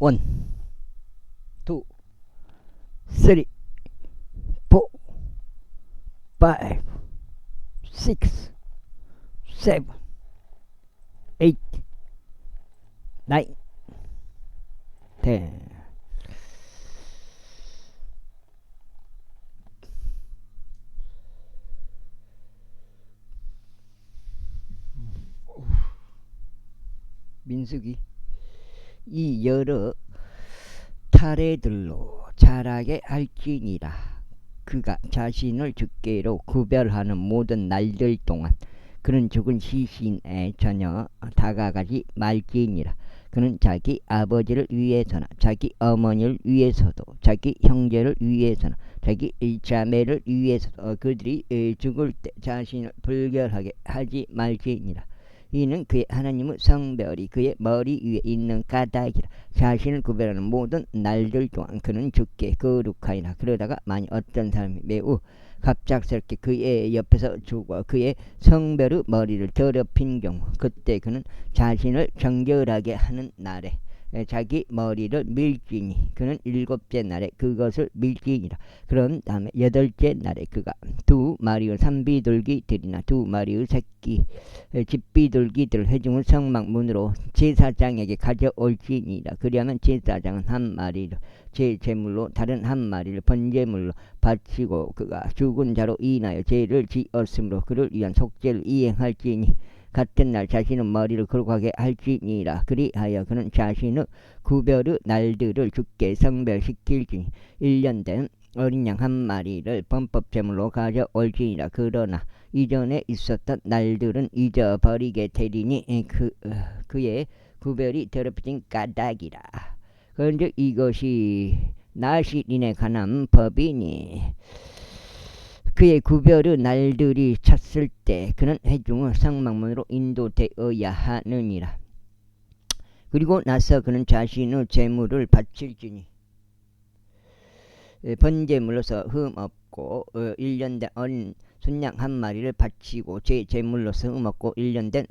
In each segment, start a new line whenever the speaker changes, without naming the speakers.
1, 2, 3, 4, 5, 6, 7, 8, 9, 10. 민숙이 이 여러 차례들로 자라게 할지니라. 그가 자신을 주께로 구별하는 모든 날들 동안 그는 죽은 시신에 전혀 다가가지 말지니라. 그는 자기 아버지를 위해서나 자기 어머니를 위해서도 자기 형제를 위해서나 자기 자매를 위해서도 그들이 죽을 때 자신을 불결하게 하지 말지니라. 이는 그의 하나님의 성별이 그의 머리 위에 있는 가닥이라. 자신을 구별하는 모든 날들 동안 그는 주께 거룩하이나. 그러다가 만일 어떤 사람이 매우 갑작스럽게 그의 옆에서 죽어 그의 성별의 머리를 더럽힌 경우 그때 그는 자신을 정결하게 하는 날에 자기 머리를 밀지니 그는 7째 날에 그것을 밀지니라. 그런 다음에 8째 날에 그가 2마리의 산비둘기들이나 2마리의 새끼 집비둘기들을 회중의 성막문으로 제사장에게 가져올지니라. 그리하면 제사장은 1마리를 제 제물로 다른 1마리를 번제물로 바치고 그가 죽은 자로 인하여 죄를 지었으므로 그를 위한 속죄를 이행할지니 같은 날 자신의 머리를 거룩하게 할지니라. 그리하여 그는 자신의 구별의 날들을 주께 성별시킬지니 1년 된 어린 양 1마리를 범법제물로 가져올지니라. 그러나 이전에 있었던 날들은 잊어버리게 되리니 그의 구별이 더럽혀진 까닭이라. 그런즉 이것이 나실인에 관한 법이니 그의 구별의 날들이 찼을 때 그는 회중의 성막문으로 인도되어야 하느니라. 그리고 나서 그는 자신의 제물을 바칠지니 번제물로서 흠없고 1년 된 어린 순양 1마리를 바치고 제 제물로서 흠없고 1년 된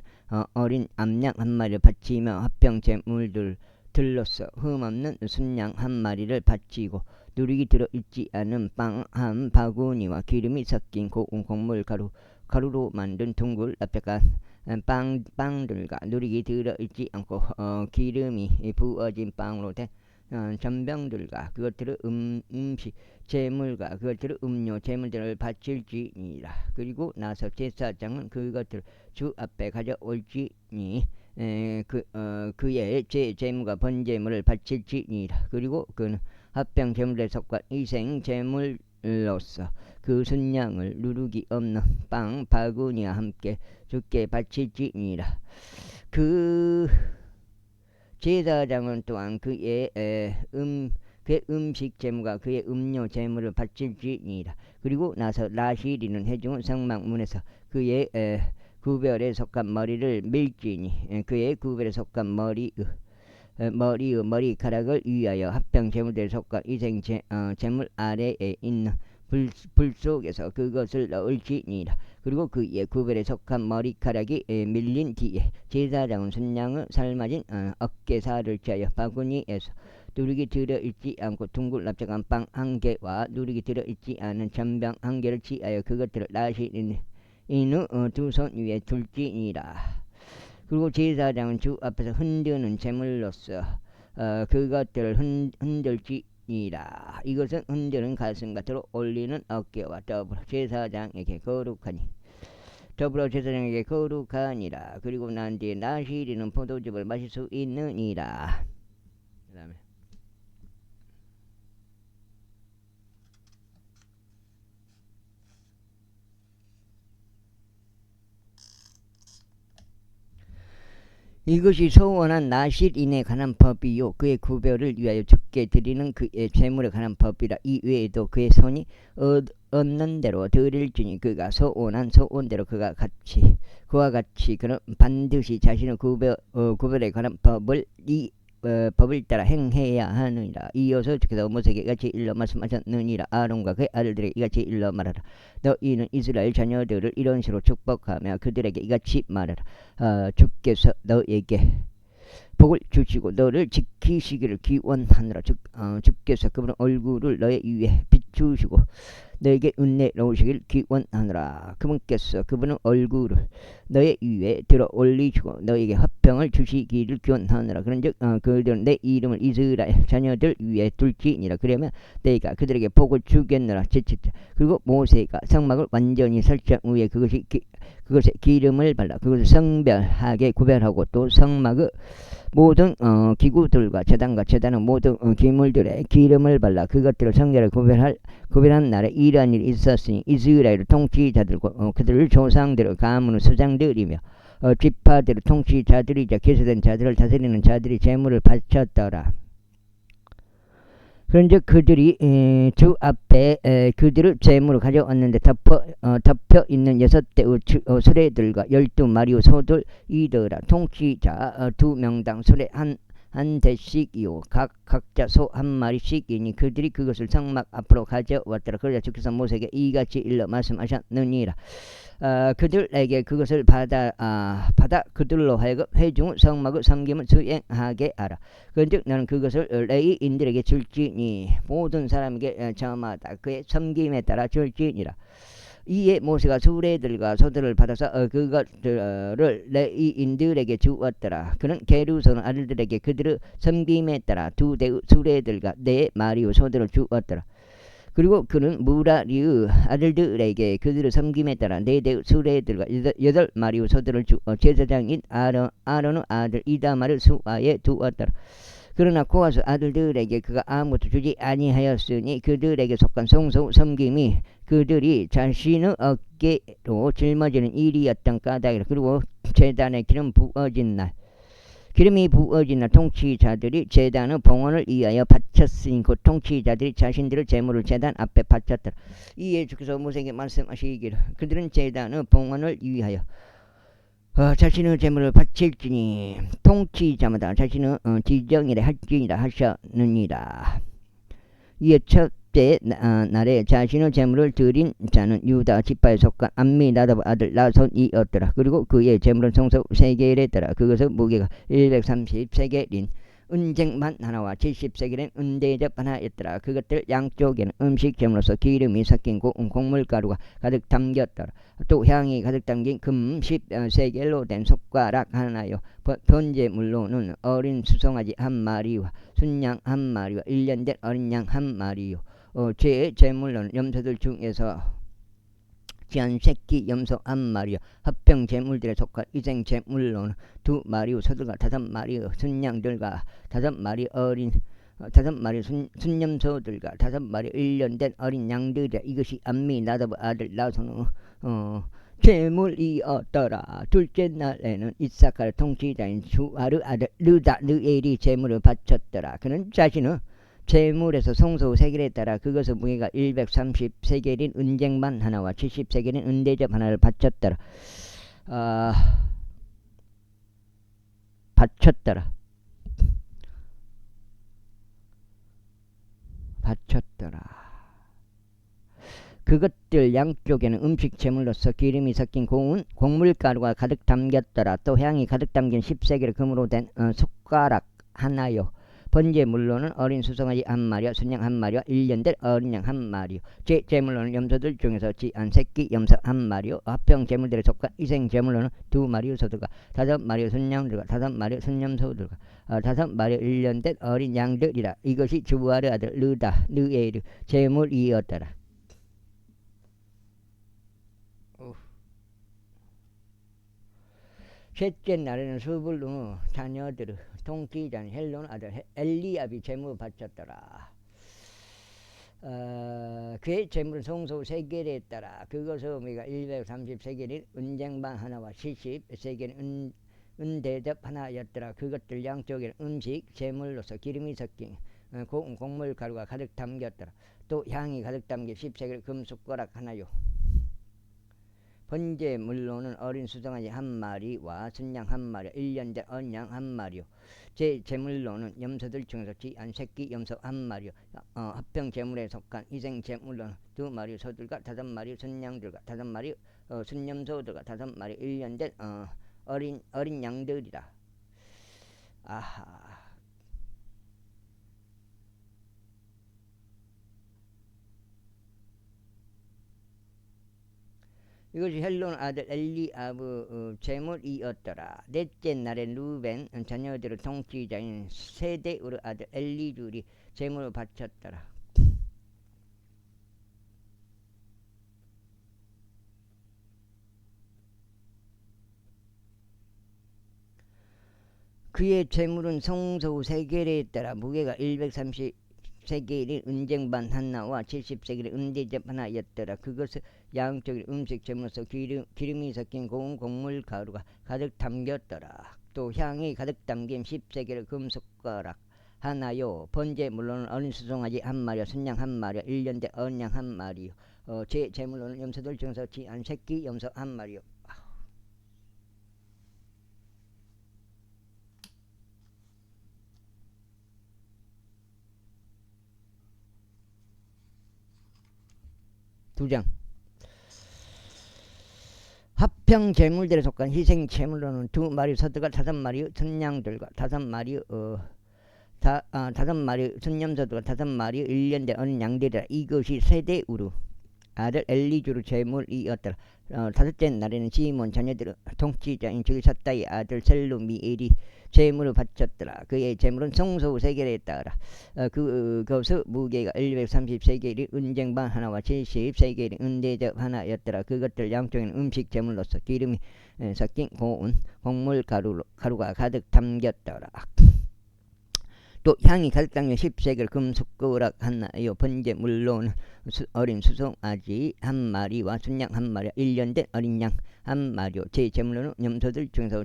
어린 암양 1마리를 바치며 화평제물들로서 흠없는 순양 1마리를 바치고 누룩이 들어있지 않은 빵 한 바구니와 기름이 섞인 고운 곡물 가루로 만든 둥글 납작한 빵들과 누룩이 들어있지 않고 기름이 부어진 빵으로 된 전병들과 그것들의 음식 제물과 그것들의 음료 제물들을 바칠지니라. 그리고 나서 제사장은 그것들을 주 앞에 가져올지니 그의 제물과 번제물을 바칠지니라. 그리고 그는 합병 제물에 속한 희생 제물로서 그 순양을 누룩이 없는 빵 바구니와 함께 주께 바칠지니라. 그 제사장은 또한 그의 음식 제물과 그의 음료 제물을 바칠지니라. 그리고 나서 나실이는 회중은 성막문에서 그의 구별에 속한 머리를 밀지니 그의 구별에 속한 머리의 머리카락을 위하여 합병 제물들에 속한 희생 제물 아래에 있는 불 속에서 그것을 넣을지니라. 그리고 그의 구별에 속한 머리카락이 밀린 뒤에 제사장은 순양의 삶아진 어깨살을 짜여 바구니에서 누룩이 들어있지 않고 둥글 납작한 빵 1개와 누룩이 들어있지 않은 전병 1개를 취하여 그것들을 나실인의 두 손 위에 둘지니라. 그리고 제사장은 주 앞에서 흔드는 제물로서 그것들을 흔들지니라. 이것은 흔드는 가슴과 들어 올리는 어깨와 더불어 제사장에게 거룩하니라. 그리고 난 뒤에 나실이는 포도즙을 마실 수 있느니라. 그 다음에 이것이 소원한 나실인에 관한 법이요 그의 구별을 위하여 주께 드리는 그의 제물에 관한 법이라. 이 외에도 그의 손이 얻는 대로 드릴지니 그가 소원한 소원대로 그와 같이 그는 반드시 자신의 구별에 관한 법을 따라 행해야 하느니라. 이어서 주께서 모세에게 이같이 일러 말씀하셨느니라. 아론과 그의 아들들에게 이같이 일러 말하라. 너희는 이스라엘 자녀들을 이런 식으로 축복하며 그들에게 이같이 말하라. 주께서 너에게 복을 주시고 너를 지키시기를 기원하느라. 주께서 그분의 얼굴을 너의 위에 비추시고 너에게 은혜로우시길 기원하느라. 그분께서 그분의 얼굴을 너의 위에 들어 올리시고 너에게 화평을 주시기를 기원하느라. 그런즉 그들은 내 이름을 이스라엘 자녀들 위에 둘지니라. 그러면 내가 그들에게 복을 주겠느라. 그리고 모세가 성막을 완전히 설치한 후에 그것에 기름을 발라 그것을 성별하게 구별하고 또 성막의 모든 기구들과 제단의 모든 기물들에 기름을 발라 그것들을 성결하게 구별한 날에 이러한 일이 있었으니 이스라엘 통치자들과 그들을 조상들의 가문의 수장들이며 지파들의 통치자들이자 계수된 자들을 다스리는 자들이 제물을 바쳤더라. 그런즉 그들이 주 앞에 그들의 제물을 가져왔는데 덮여 있는 6대의 수레들과 12마리의 소들이더라. 통치자 2명당 수레 한 대씩이요 각자 소 한 마리씩이니 그들이 그것을 성막 앞으로 가져왔더라. 그러자 주께서 모세에게 이같이 일러 말씀하셨느니라. 그들에게 그것을 받아 그들로 하여금 회중 성막의 섬김을 수행하게 하라. 그런즉 나는 그것을 레위인들에게 줄지니 모든 사람에게 저마다 그의 섬김에 따라 줄지니라. 이에 모세가 수레들과 소들을 받아서 그것들을 레위인들에게 주었더라. 그는 게르손 아들들에게 그들의 섬김에 따라 2대의 수레들과 4마리의 소들을 주었더라. 그리고 그는 무라리의 아들들에게 그들의 섬김에 따라 4대의 수레들과 8마리의 소들을 주어 제사장인 아론의 아들 이다말을 수하에 두었더라. 그러나 고아스 아들들에게 그가 아무것도 주지 아니하였으니 그들에게 속한 성소 섬김이 그들이 자신의 어깨로 짊어지는 일이었던 까닭이라. 그리고 제단에 기름이 부어진 날 통치자들이 제단의 봉헌을 위하여 바쳤으니 곧 통치자들이 자신들의 제물을 제단 앞에 바쳤더라. 이에 주께서 모세에게 말씀하시기를 그들은 제단의 봉헌을 위하여 자신의 제물을 바칠지니 통치자마다 자신의 지정일에 할지니라 하셨느니라. 이에 첫째 날에 자신의 제물을 드린 자는 유다 지파에 속한 암미나답 아들 나손이었더라. 그리고 그의 제물은 성소 세겔이었더라. 그것의 무게가 130세겔인 은쟁반 하나와 70세겔인 은대접 하나였더라. 그것들 양쪽에는 음식 제물로서 기름이 섞인 곡물가루가 가득 담겼더라. 또 향이 가득 담긴 금 10세겔로 된 숟가락 하나요. 번제물로는 어린 수송아지 한 마리와 순양 한 마리와 1년 된 어린 양 한 마리요. 제 제물로는 염소들 중에서 귀한 새끼 염소 한 마리요. 합병 제물들에 속한 위생 제물로는 2마리의 소들과 5마리의 순양들과 5마리 순염소들과 5마리 1년 된 어린 양들이라. 이것이 암미나답의 아들 나손의 제물이었더라. 둘째 날에는 이사카르 통치자인 수아르 아들 르다르엘이 제물을 바쳤더라. 그는 자신의 제물에서 성소 세겔에 따라 그것의 무게가 130세겔인 은쟁반 하나와 70세겔인 은대접 하나를 바쳤더라. 그것들 양쪽에는 음식 제물로서 기름이 섞인 고운 곡물가루가 가득 담겼더라. 또 향이 가득 담긴 10세겔 금으로 된 숟가락 하나요. 번제물로는 어린 수송아지 한 마리와 순양 한 마리와 1년 된 어린 양 한 마리요. 제 제물로는 염소들 중에서 지한 새끼 염소 한 마리요. 합병 제물들에 속한 위생 제물로는 2마리의 소들과 5마리의 순양들과 5마리의 순염소들과 5마리의 1년 된 어린 양들이라. 이것이 주아르 아들 르에르 제물이었더라. 셋째 날에는 스불룸의 자녀들의 통치자인 헬론 아들 엘리압이 제물을 바쳤더라. 그의 제물은 성소 세겔에 따라 그것의 의미가 130세겔인 은쟁반 하나와 70세겔인 은대접 하나였더라. 그것들 양쪽에는 음식 제물로서 기름이 섞인 곡물 가루가 가득 담겼더라. 또 향이 가득 담긴 10세겔 금숟가락 하나요. 번제물로는 어린 수송아지 한 마리와 순양 한 마리 1년 된 어린 양 한 마리요. 제 제물로는 염소들 중에서 지한 새끼 염소 한 마리요. 합병 제물에 속한 희생 제물로는 2마리 소들과 5마리 순양들과 5마리 순염소들과 5마리 1년 된 어린 양들이라. 아하. 이것이 헬론 아들 엘리아브 제물이었더라. 넷째 날에 루벤 자녀들의 통치자인 세대우르 아들 엘리줄이 제물을 바쳤더라. 그의 제물은 성소 세겔에 따라 무게가 130세겔이 은쟁반 하나와 70세겔이 은대접 하나였더라. 그것을 양쪽에 음식 제물로서 기름이 섞인 고운 곡물 가루가 가득 담겼더라. 또 향이 가득 담긴 10세겔의 금숟가락 하나요. 번제물로는 어린 수송아지 한 마리와 순양 한 마리와 1년 된 어린 양 한 마리요. 제 제물로는 염소들 중에서 지안 새끼 염소 한 마리요. 두 장. 합평 제물들에 속한 희생 제물로는 두 마리 서드가 다섯 마리 순양들과 다섯 마리 다섯 마리 순염소들과 다섯 마리 1년 된 어린 양들이라. 이것이 세대우르 아들 엘리주르 제물이었더라. 다섯째 날에는 시몬 자녀들 통치자인 주사다의 아들 셀루미엘이 제물을 바쳤더라. 그의 제물은 성소 세겔에 따라 그것의 무게가 130세겔이 은쟁반 하나와 70세겔이 은대접 하나였더라. 그것들 양쪽에는 음식 제물로서 기름이 섞인 고운 곡물 가루가 가득 담겼더라. 또 향이 가득 담긴 10세겔 금숟가락 하나요. 번제물로는 어린 수송아지 한 마리와 순양 한 마리와 1년 된 어린 양 한 마리요. 제 제물로는 염소들 중에서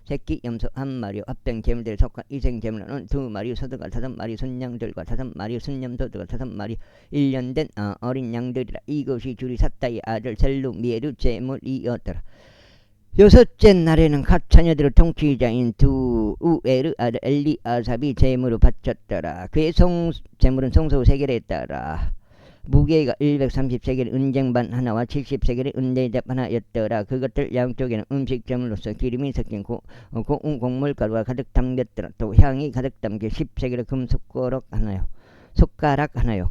새끼 염소 한 마리요. 합병 제물들에 속한 이생 제물로는 두 마리 소들과 다섯 마리 순양들과 다섯 마리 순염소들과 다섯 마리 1년 된 어린 양들이라. 이것이 주리사다의 아들 셀루미엘의 제물이었더라. 여섯째 날에는 각 자녀들의 통치자인 두 우에르 아들 엘리아삽이 제물을 바쳤더라. 그의 제물은 성소 세겔에 따라 무게가 130세겔 은쟁반 하나와 70세겔의 은대접 하나였더라. 그것들 양쪽에는 음식 제물로서 기름이 섞인 고운 곡물 가루가 가득 담겼더라. 또 향이 가득 담긴 10세겔의 금숟가락 하나요.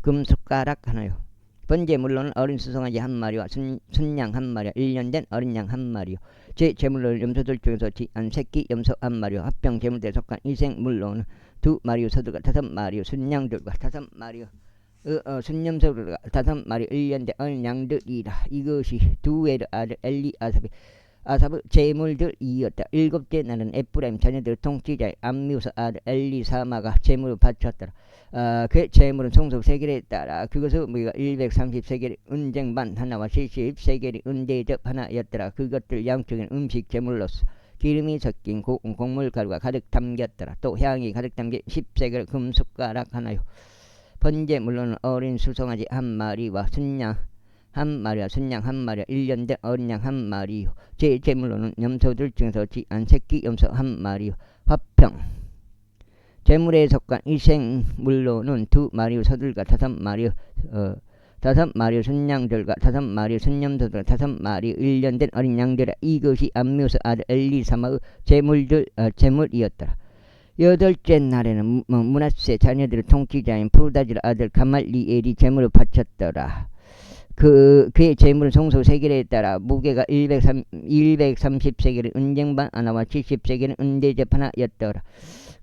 금숟가락 하나요. 번제물로는 어린 수송아지 한 마리와 순양 한 마리와 1년 된 어린 양 한 마리요. 제 제물로는 염소들 중에서 지안 새끼 염소 한 마리요. 합병 제물들에 속한 이생물로는 두 마리요. 소들과 다섯 마리요. 순양들과 다섯 마리요. 순염소들과 다섯 마리 1년 된 어린 양들이라. 이것이 두에르 아들 엘리아삽이 아삽의 제물들이었다. 일곱째 날은 에프라임 자녀들 통치자의 암미우스 아들 엘리사마가 제물을 바쳤더라. 그 제물은 성소 세겔에 따라 그것의 무게가 130세겔이 은쟁반 하나와 70세겔이 은대접 하나였더라. 그것들 양쪽에는 음식 제물로서 기름이 섞인 고운 곡물 가루가 가득 담겼더라. 또 향이 가득 담긴 10세겔 금숟가락 하나요. 번제물로는 어린 수송아지 한 마리와 순양 한 마리와 순양 한 마리와 1년 된 어린 양 한 마리요. 제 제물로는 염소들 중에서 지안 새끼 염소 한 마리요. 화평 제물에 속한 이생물로는 두 마리 소들과 다섯 마리 순양들과 다섯 마리 순염소들과 다섯 마리 1년 된 어린 양들아. 이것이 암미우스 아들 엘리사마의 제물이었더라. 여덟째 날에는 므낫세 자녀들의 통치자인 푸다질 아들 가말리엘이 제물을 바쳤더라. 그의 제물은 성소 세겔에 따라 무게가 130세겔의 은쟁반 하나와 70세겔의 은대접 하나였더라.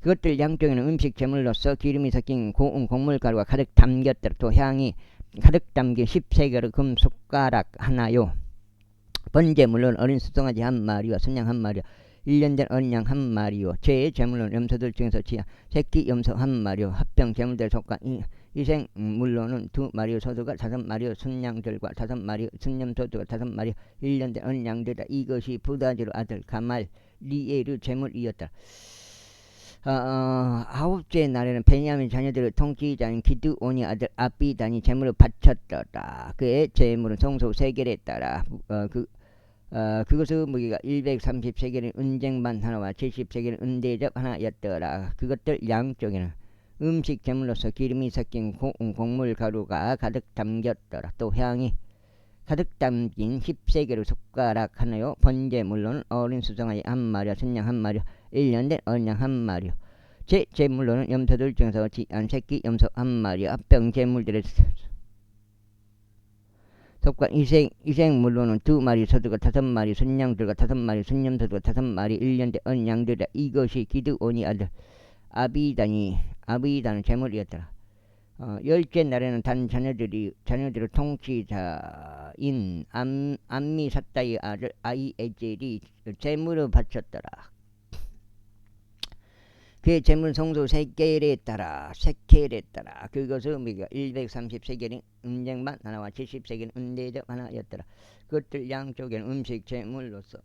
그것들 양쪽에는 음식 제물로서 기름이 섞인 고운 곡물 가루가 가득 담겼더라. 또 향이 가득 담긴 10세겔의 금숟가락 하나요. 번제물로는 어린 수송아지 한 마리와 순양 한 마리와 1년 된 어린 양 한 마리요. 제 제물로는 염소들 중에서 새끼 염소 한 마리요. 합병 제물들에 속한 이생물로는 두 마리 소들과 다섯 마리 순양들과 다섯 마리 순염소들과 다섯 마리 1년 된 어린 양들이다. 이것이 부다지로 아들 가말리엘의 제물이었다. 아홉째 날에는 베냐민 자녀들의 통치자인 기드온이 아들 아비단이 제물을 바쳤더라. 그의 제물은 성소 세겔에 따라 그것의 무게가 130세겔인 은쟁반 하나와 70세겔인 은대접 하나였더라. 그것들 양쪽에는 음식 제물로서 기름이 섞인 고운 곡물 가루가 가득 담겼더라. 또 향이 가득 담긴 10세겔의 숟가락 하나요. 번제물로는 어린 수송아지 한 마리와 순양 한 마리와 1년 된 어린 양 한 마리요. 제 재물로는 염소들 중에서 지안 새끼 염소 한 마리, 합병 재물들의 속과 이생물로는 두 마리 소들과 다섯 마리 순양들과 다섯 마리 순염소들과 다섯 마리 일년대 어린 양들이라. 이것이 기드온이 아들 아비단은 재물이었더라. 열째 날에는 단 자녀들의 통치자인 암미사다의 아들 아이에젤이 재물을 바쳤더라. 그의 재물 성소 세겔에 따라 그것은 우리가 130세겔인 은쟁반 하나와 70세겔인 은대접 하나였더라. 그것들 양쪽에는 음식 재물로서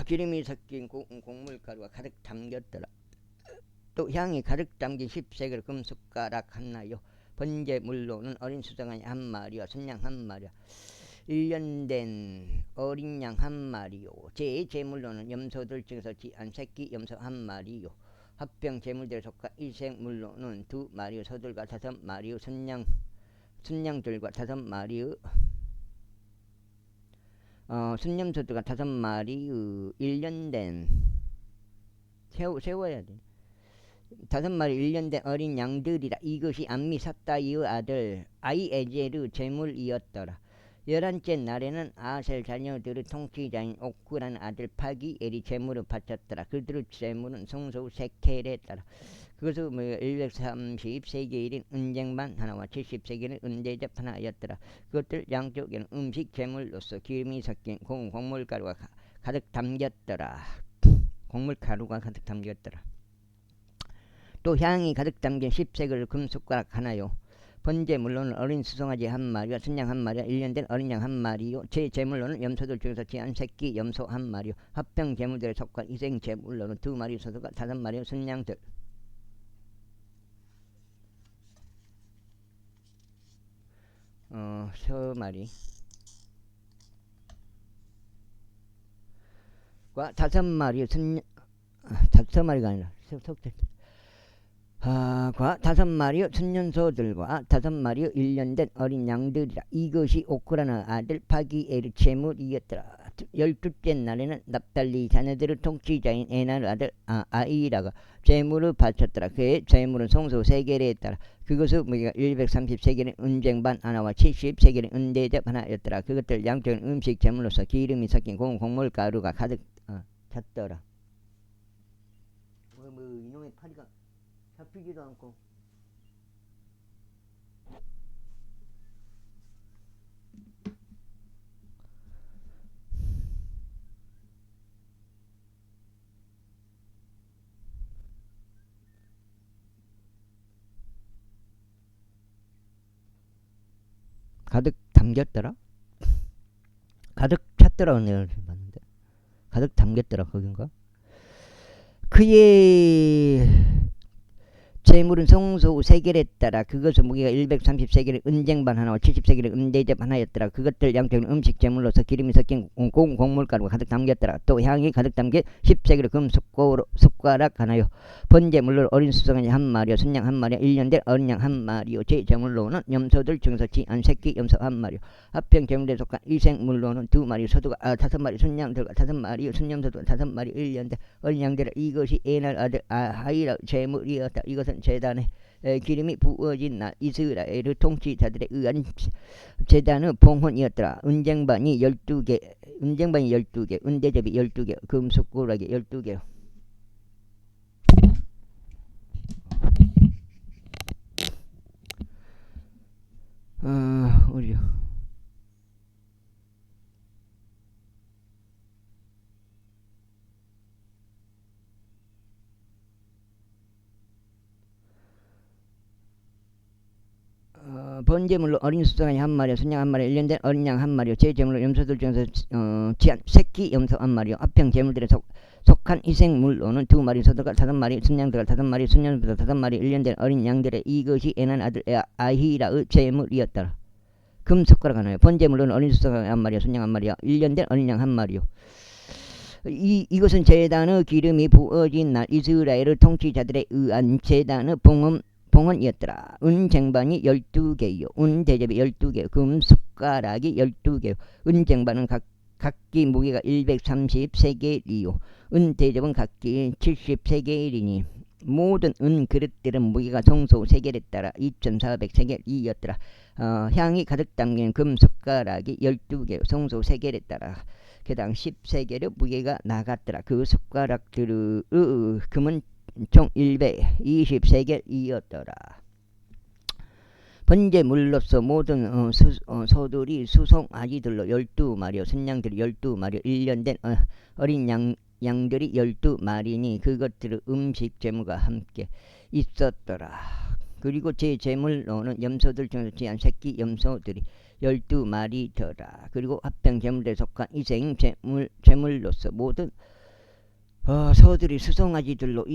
기름이 섞인 곡물가루가 가득 담겼더라. 또 향이 가득 담긴 10세겔 금숟가락 하나요. 번제물로는 어린 수정아니 한 마리와 순양 한 마리와 1년 된 어린 양 한 마리요. 제 제물로는 염소들 중에서 지안 새끼 염소 한 마리요. 합병 제물들에 속한 일생물로는 두 마리요 소들과 다섯 마리요 순양들과 다섯 마리요 순염소들과 다섯 마리요 1년 된 세워야 돼. 다섯 마리 1년 된 어린 양들이라. 이것이 암미사다이의 아들 아이에제르 제물이었더라. 11째 날에는 아셀 자녀들의 통치자인 옥구라는 아들 파기엘이 제물을 바쳤더라. 그들의 제물은 성소 세켈에 따라 그것은 130세겔인 은쟁반 하나와 70세겔인 은대접 하나였더라. 그것들 양쪽에는 음식 제물로서 기름이 섞인 곡물가루가 가득 담겼더라. 곡물가루가 가득 담겼더라. 또 향이 가득 담긴 10세겔 금숟가락 하나요. 번제물로는 어린 수송아지 한 마리와 순양 한 마리와 1년 된 어린 양 한 마리요. 제 제물로는 염소들 중에서 지안 새끼 염소 한 마리요. 합병 제물들에 속한 희생 제물로는 두 마리 소들과 다섯 마리 순양들. 서 마리 과 다섯 마리 다섯 마리가 아니라 과 다섯 마리의 순년소들과 다섯 마리의 1년 된 어린 양들이라. 이것이 오크라는 아들 파기엘의 제물이었더라. 12째 날에는 납달리 자녀들의 통치자인 에날 아들 아이라가 제물을 바쳤더라. 그의 제물은 성소 세겔에 따라 그것은 무게가 130세겔인 은쟁반 하나와 70세겔인 은대접 하나였더라. 그것들 양쪽은 음식 제물로서 기름이 섞인 곡물가루가 가득 찼더라. 이놈의 파리가 잡히지도 않고 가득 담겼더라. 가득 찼더라. 내가 봤는데 가득 담겼더라. 거긴가? 그의 재물은 성소 세겔에 따라 그것은 무게가 130세겔의 은쟁반 하나와 70세겔의 은대접 하나였더라. 그것들 양쪽은 음식 재물로서 기름이 섞인 곡물가루가 가득 담겼더라. 또 향이 가득 담긴 10세겔의 금숟가락 하나요. 번제물로 어린 수송아지 한 마리요 순양 한 마리요 1년 된 어린 양 한 마리요. 제 제물로는 염소들 중에서 지안 새끼 염소 한 마리요. 합병 제물에 속한 일생물로는 두 마리 소두가 다섯 마리 순양들과 다섯 마리요 순염소들과 다섯 마리 1년 된 어린 양들이라. 이것이 에날 아들 아하이라 제물이었다. 이것은 제단에 기름이 부어진 날 이스라엘의 통치자들에 의한 제단의 봉헌이었더라. 은쟁반이 12개 은대접이 12개 금숟가락이 12개. 어디요? 번제물로 어린 수송아지 한 마리요 순양 한 마리요 1년 된 어린 양 한 마리요. 제 제물로 염소들 중에서 지안 새끼 염소 한 마리요. 합병 제물들에 속한 희생물로는 두 마리 소들과 다섯 마리 순양들과 다섯 마리 순양들과 다섯 마리 1년 된 어린 양들의. 이것이 에난 아들 아히라의 제물이었더라. 금숟가락 하나요. 번제물로는 어린 수송아지 한 마리요 순양 한 마리요 1년 된 어린 양 한 마리요. 이것은 제단의 기름이 부어진 날 이스라엘의 통치자들에 의한 제단의 봉헌이었더라. 은쟁반이 12개요. 은대접이 12개. 금숟가락이 12개요. 은쟁반은 각기 무게가 130세겔이요. 은대접은 각기 70세겔이니 모든 은 그릇들은 무게가 성소 세겔에 따라 2,400세겔이었더라. 향이 가득 담긴 금 숟가락이 12개, 성소 세겔에 따라 개당 10세겔의 무게가 나갔더라. 그 숟가락들의 금은 총 120세겔이었더라. 번제물로서 모든 소들이 수송아지들로 12마리요, 순양들이 12마리요, 1년 된 어린 양들이 12마리니 그것들의 음식 제물과 함께 있었더라. 그리고 제 제물로는 염소들 중에서 지한 새끼 염소들이 12마리더라. 그리고 합병 제물에 속한 이생 제물로서 모든 소들이 수송아지들로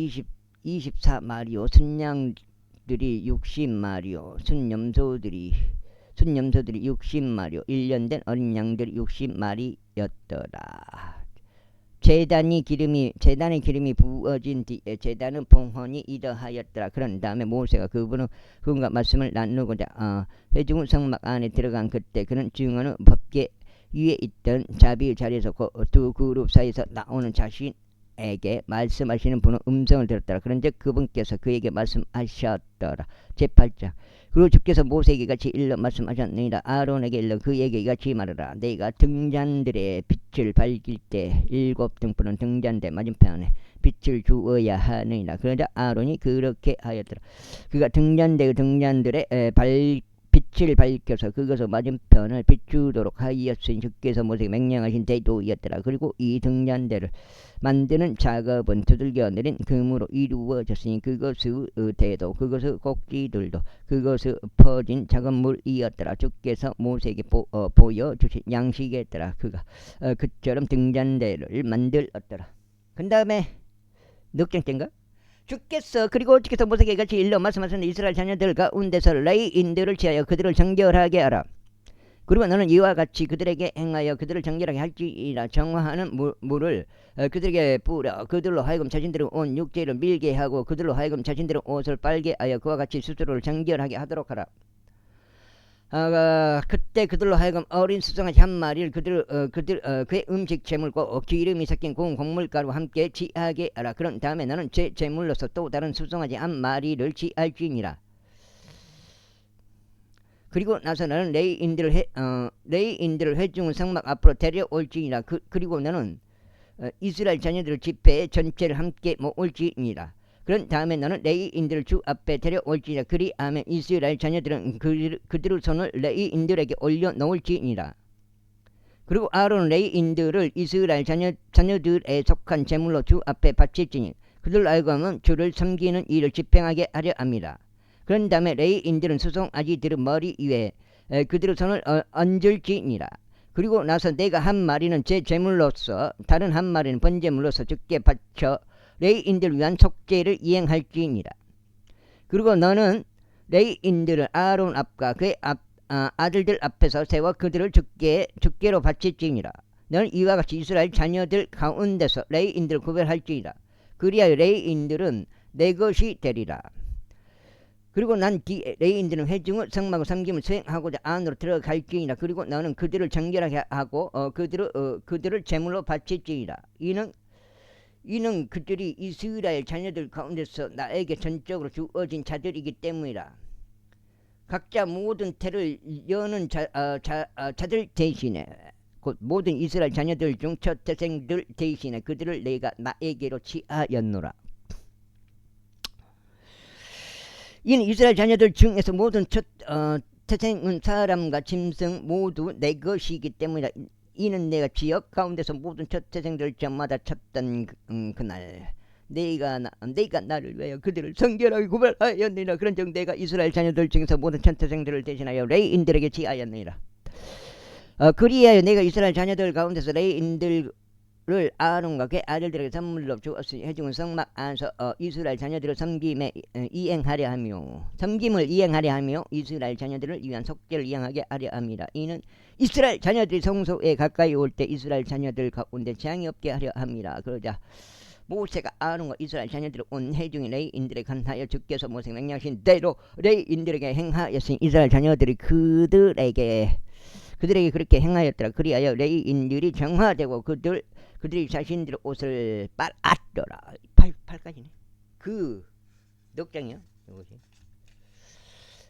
24마리요, 순양들이 60마리요, 순염소들이 60마리요, 1년 된 어린 양들이 60마리였더라. 제단의 기름이 부어진 뒤에 제단은 봉헌이 이러하였더라. 그런 다음에 모세가 그분과 말씀을 나누고자 회중 성막 안에 들어간 그때 그는 증언의 법궤 위에 있던 자비의 자리에서 두 그룹 사이에서 나오는 자신에게 말씀하시는 분의 음성을 들었더라. 그런즉 그분께서 그에게 말씀하셨더라. 제8장. 그리고 주께서 모세에게 같이 일러 말씀하셨느니라. 아론에게 일러 그에게 같이 말하라. 내가 등잔들의 빛을 밝힐 때 7등불은 등잔대 맞은편에 빛을 주어야 하느니라. 그러자 아론이 그렇게 하였더라. 그가 등잔들의 빛을 밝혀서 그것을 맞은편을 비추도록 하였으니 주께서 모세에게 명령하신 대도이었더라. 그리고 이 등잔대를 만드는 작업은 두들겨 내린 금으로 이루어졌으니 그것의 대도, 그것의 꼭지들도, 그것의 퍼진 작업물이었더라. 주께서 모세에게 보여주신 양식이었더라. 그가 그처럼 등잔대를 만들었더라. 그 다음에 넉장째인가? 그리고 주께서 모세에게 같이 일러 말씀하셨는데 이스라엘 자녀들 가운데서 레위인들을 취하여 그들을 정결하게 하라. 그리고 너는 이와 같이 그들에게 행하여 그들을 정결하게 할지니라. 정화하는 물을 그들에게 뿌려 그들로 하여금 자신들의 온 육체를 밀게 하고 그들로 하여금 자신들의 옷을 빨게 하여 그와 같이 스스로를 정결하게 하도록 하라. 그때 그들로 하여금 어린 수송아지 한 마리를 그의 음식 제물과 기름이 섞인 고운 곡물가루와 함께 취하게 하라. 그런 다음에 너는 제 제물로서 또 다른 수송아지 한 마리를 취할지니라. 그리고 나서 너는 레위인들을 회중 성막 앞으로 데려올지니라. 그리고 너는 이스라엘 자녀들을 집회에 전체를 함께 모을지니라. 그런 다음에 너는 레위인들을 주 앞에 데려올지니라. 그리하면 이스라엘 자녀들은 그들의 손을 레위인들에게 올려놓을지니라. 그리고 아론은 레위인들을 이스라엘 자녀들에 속한 제물로 주 앞에 바칠지니 그들로 하여금 주를 섬기는 일을 집행하게 하려 합니다. 그런 다음에 레위인들은 수송아지들의 머리 위에 그들의 손을 얹을지니라. 그리고 나서 내가 한 마리는 제 제물로서 다른 한 마리는 번제물로서 주께 바쳐 레위인들을 위한 속죄를 이행할지니라. 그리고 너는 레위인들을 아론 앞과 그의 아들들 앞에서 세워 그들을 주께로 바칠지니라. 너는 이와 같이 이스라엘 자녀들 가운데서 레위인들을 구별할지니라. 그리하여 레위인들은 내 것이 되리라. 그리고 난 뒤에 레위인들은 회중의 성막의 섬김을 수행하고자 안으로 들어갈지니라. 그리고 너는 그들을 정결하게 하고 그들을 제물로 바칠지니라. 이는 그들이 이스라엘 자녀들 가운데서 나에게 전적으로 주어진 자들이기 때문이라. 각자 모든 태를 여는 자들 대신에 곧 모든 이스라엘 자녀들 중 첫 태생들 대신에 그들을 내가 나에게로 취하였노라. 이는 이스라엘 자녀들 중에서 모든 첫 태생은 사람과 짐승 모두 내 것이기 때문이다. 이는 내가 지역 가운데서 모든 첫 태생들 저마다 쳤던 그날 내가 나를 위하여 그들을 성결하게 구별하였느니라. 그런즉 내가 이스라엘 자녀들 중에서 모든 첫 태생들을 대신하여 레위인들에게 지하였느니라. 그리하여 내가 이스라엘 자녀들 가운데서 레위인들을 아론과 그의 아들들에게 선물로 주었으니 회중은 성막 안에서 이스라엘 자녀들을 섬김을 이행하려 하며 이스라엘 자녀들을 위한 속죄를 이행하게 하려 합니다. 이는 이스라엘 자녀들이 성소에 가까이 올 때 이스라엘 자녀들 가운데 재앙이 없게 하려 합니다. 그러자 모세가 아론과 이스라엘 자녀들을 온 회중이 레위인들에게 간하여 주께서 모세에게 명령하신 대로 레위인들에게 행하였으니 이스라엘 자녀들이 그들에게 그렇게 행하였더라. 그리하여 레위인들이 정화되고 그들이 자신들의 옷을 빨았더라. 8까지네. 넉장이요. 이것이.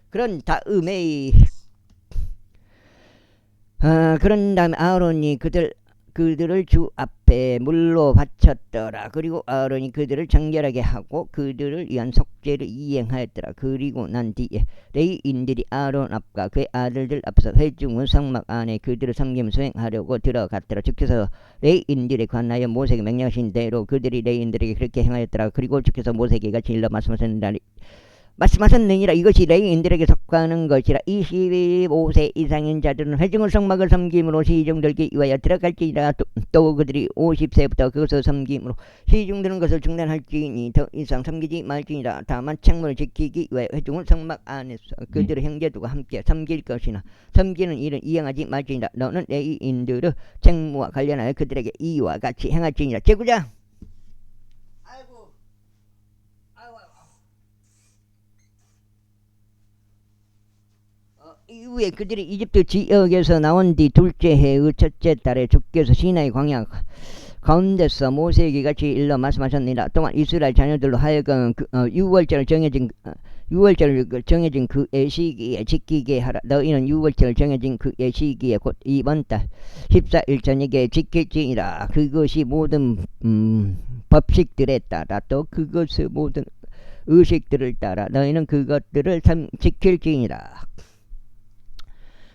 그런 다음에 그런 다음에 아론이 그들을 주 앞에 물로 바쳤더라. 그리고 아론이 그들을 정결하게 하고 그들을 위한 속죄를 이행하였더라. 그리고 난 뒤에 레위인들이 아론 앞과 그의 아들들 앞에서 회중문 성막 안에 그들을 섬김 수행하려고 들어갔더라. 주께서 레위인들에 관하여 모세에게 명령하신 대로 그들이 레위인들에게 그렇게 행하였더라. 그리고 주께서 모세에게 같이 일러 말씀하셨느니라. 이것이 레위인들에게 속하는 것이라. 25세 이상인 자들은 회중의 성막을 섬김으로 시중들기 위하여 들어갈지니라. 또 그들이 50세부터 그것을 섬김으로 시중드는 것을 중단할지니 더 이상 섬기지 말지니라. 다만 책문을 지키기 위하여 회중의 성막 안에서 그들의 형제들과 함께 섬길 것이나 섬기는 일은 이행하지 말지니라. 너는 레위인들의 책무와 관련하여 그들에게 이와 같이 행할지니라. 제구장. 이후에 그들이 이집트 지역에서 나온 뒤 둘째 해의 첫째 달에 주께서 시나이 광야 가운데서 모세에게 같이 일러 말씀하셨느니라. 또한 이스라엘 자녀들로 하여금 유월절을 정해진 그의 시기에 지키게 하라. 너희는 유월절 정해진 그의 시기에 곧 이번 달 14일 저녁에 지킬지니라. 그것이 모든 법식들에 따라 또 그것의 모든 의식들을 따라 너희는 그것들을 지킬지니라.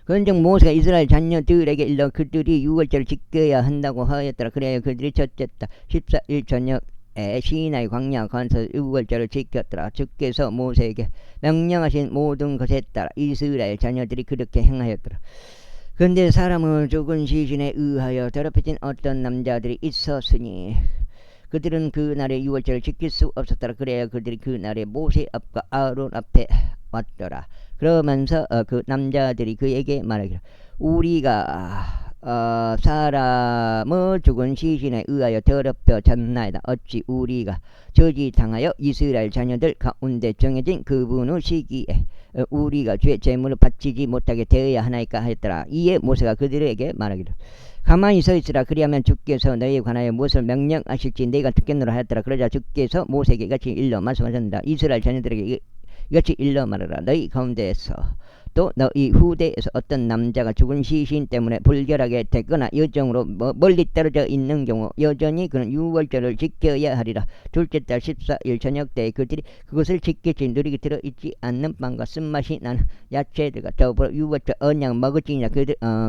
그런즉 모세가 이스라엘 자녀들에게 일러 그들이 유월절을 지켜야 한다고 하였더라. 그래야 그들이 첫째 달 14일 저녁에 시나이 광야 가운데서 유월절을 지켰더라. 주께서 모세에게 명령하신 모든 것에 따라 이스라엘 자녀들이 그렇게 행하였더라. 그런데 사람은 죽은 시신에 의하여 더럽혀진 어떤 남자들이 있었으니 그들은 그날의 유월절을 지킬 수 없었더라. 그래야 그들이 그날에 모세 앞과 아론 앞에 왔더라. 그러면서 그 남자들이 그에게 말하기를 우리가 사람의 죽은 시신에 의하여 더럽혀졌나이다. 어찌 우리가 저지당하여 이스라엘 자녀들 가운데 정해진 그분의 시기에 우리가 죄 제물을 바치지 못하게 되어야 하나이까 하였더라. 이에 모세가 그들에게 말하기를 가만히 서 있으라. 그리하면 주께서 너희에 관하여 무엇을 명령하실지 내가 듣겠노라 하였더라. 그러자 주께서 모세에게 같이 일러 말씀하셨다. 이스라엘 자녀들에게 이같이 일러 말하라. 너희 가운데에서 또 너희 후대에서 어떤 남자가 죽은 시신 때문에 불결하게 되거나 여정으로 멀리 떨어져 있는 경우 여전히 그는 유월절을 지켜야 하리라. 둘째 달 14일 저녁 때에 그들이 그것을 지킬지 누리기 들어있지 않는 빵과 쓴맛이 나는 야채들과 더불어 유월절 언약 먹을지니라.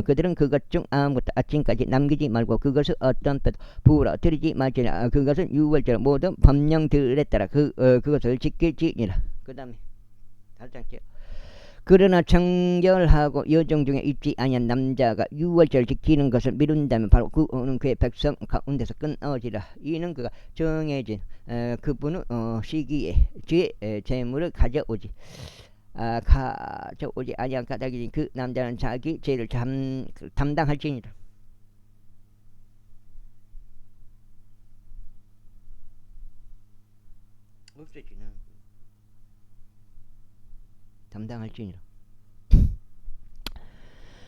그들은 그것 중 아무것도 아침까지 남기지 말고 그것을 어떤 때도 부러뜨리지 말지니라. 그것은 유월절 모든 법령들에 따라 그것을 지킬지니라. 그 다음에 달장죠. 그러나 정결하고 여정 중에 있지 아니한 남자가 유월절 지키는 것을 미룬다면 바로 그는 그의 백성 가운데서 끊어지라. 이는 그가 정해진 그분의 시기에 죄 재물을 가져오지 아니한 까닭이니 그 남자는 자기 죄를 담당할지니라. 없어지는 담당할지니라.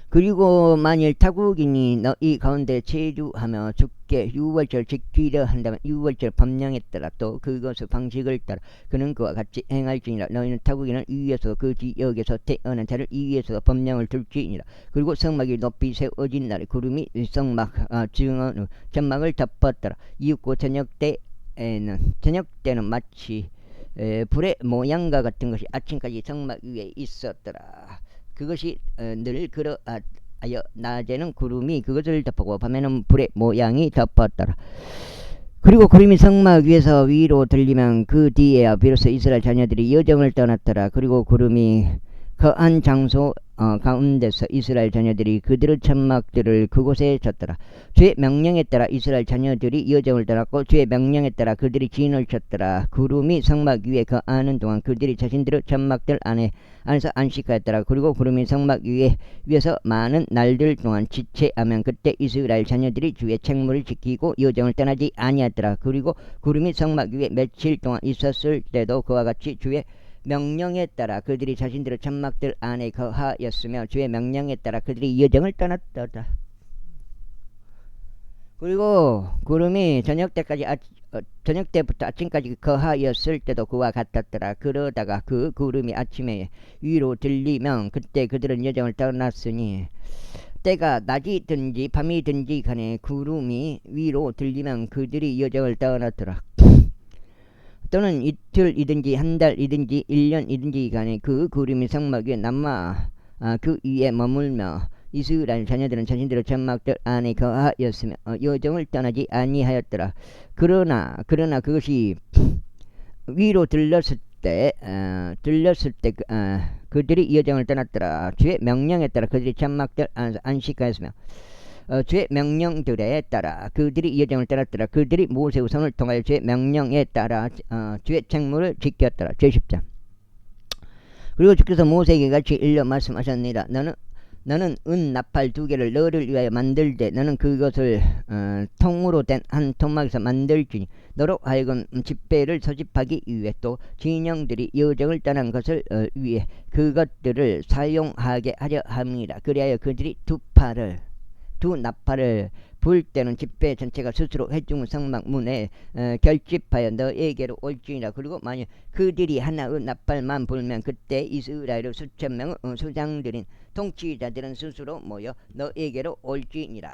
그리고 만일 타국인이 너희 가운데 체류하며 주께 유월절 지키려 한다면 유월절 법령에 따라 또 그것의 방식을 따라 그는 그와 같이 행할지니라. 너희는 타국인은 위에서 그 지역에서 태어난 자를 위에서 법령을 둘지니라. 그리고 성막이 높이 세워진 날에 구름이 성막 증언 전막을 덮었더라. 이윽고 저녁 때는 마치 불의 모양과 같은 것이 아침까지 성막 위에 있었더라. 그것이 늘 그러하여 낮에는 구름이 그것을 덮고 밤에는 불의 모양이 덮었더라. 그리고 구름이 성막 위에서 위로 들리면 그 뒤에야 비로소 이스라엘 자녀들이 여정을 떠났더라. 그리고 구름이 거한 장소 가운데서 이스라엘 자녀들이 그들의 천막들을 그곳에 쳤더라. 주의 명령에 따라 이스라엘 자녀들이 여정을 떠났고 주의 명령에 따라 그들이 진을 쳤더라. 구름이 성막 위에 거하는 동안 그들이 자신들의 천막들 안에서 안식하였더라. 그리고 구름이 성막 위에서 많은 날들 동안 지체하면 그때 이스라엘 자녀들이 주의 책무를 지키고 여정을 떠나지 아니하였더라. 그리고 구름이 성막 위에 며칠 동안 있었을 때도 그와 같이 주의 명령에 따라 그들이 자신들의 천막들 안에 거하였으며 주의 명령에 따라 그들이 여정을 떠났다. 그리고 구름이 저녁 때까지 저녁 때부터 아침까지 거하였을 때도 그와 같았더라. 그러다가 그 구름이 아침에 위로 들리면 그때 그들은 여정을 떠났으니 때가 낮이든지 밤이든지 간에 구름이 위로 들리면 그들이 여정을 떠났더라. 또는 이틀이든지 한 달이든지 1년이든지 간에 그 구름이 성막 위에 남아 그 위에 머물며 이스라엘 자녀들은 자신들의 장막들 안에 거하였으며 여정을 떠나지 아니하였더라. 그러나 그것이 위로 들렸을 때 그들이 여정을 떠났더라. 주의 명령에 따라 그들이 장막들 안에서 안식하였으며 주의 명령들에 따라 그들이 여정을 떠났더라. 그들이 모세의 손을 통하여 주의 명령에 따라 주의 책무를 지켰더라. 제10장. 그리고 주께서 모세에게 같이 일러 말씀하셨느니라. 너는 은 나팔 2개를 너를 위하여 만들되 너는 그것을 통으로 된 한 토막에서 만들지니 너로 하여금 집배를 소집하기 위해 또 진영들이 여정을 떠난 것을 위해 그것들을 사용하게 하려 함이라. 그리하여 그들이 두 나팔을 불 때는 집회 전체가 스스로 회중 성막 문에 결집하여 너에게로 올지니라. 그리고 만약 그들이 하나의 나팔만 불면 그때 이스라엘의 수천 명의 수장들인 통치자들은 스스로 모여 너에게로 올지니라.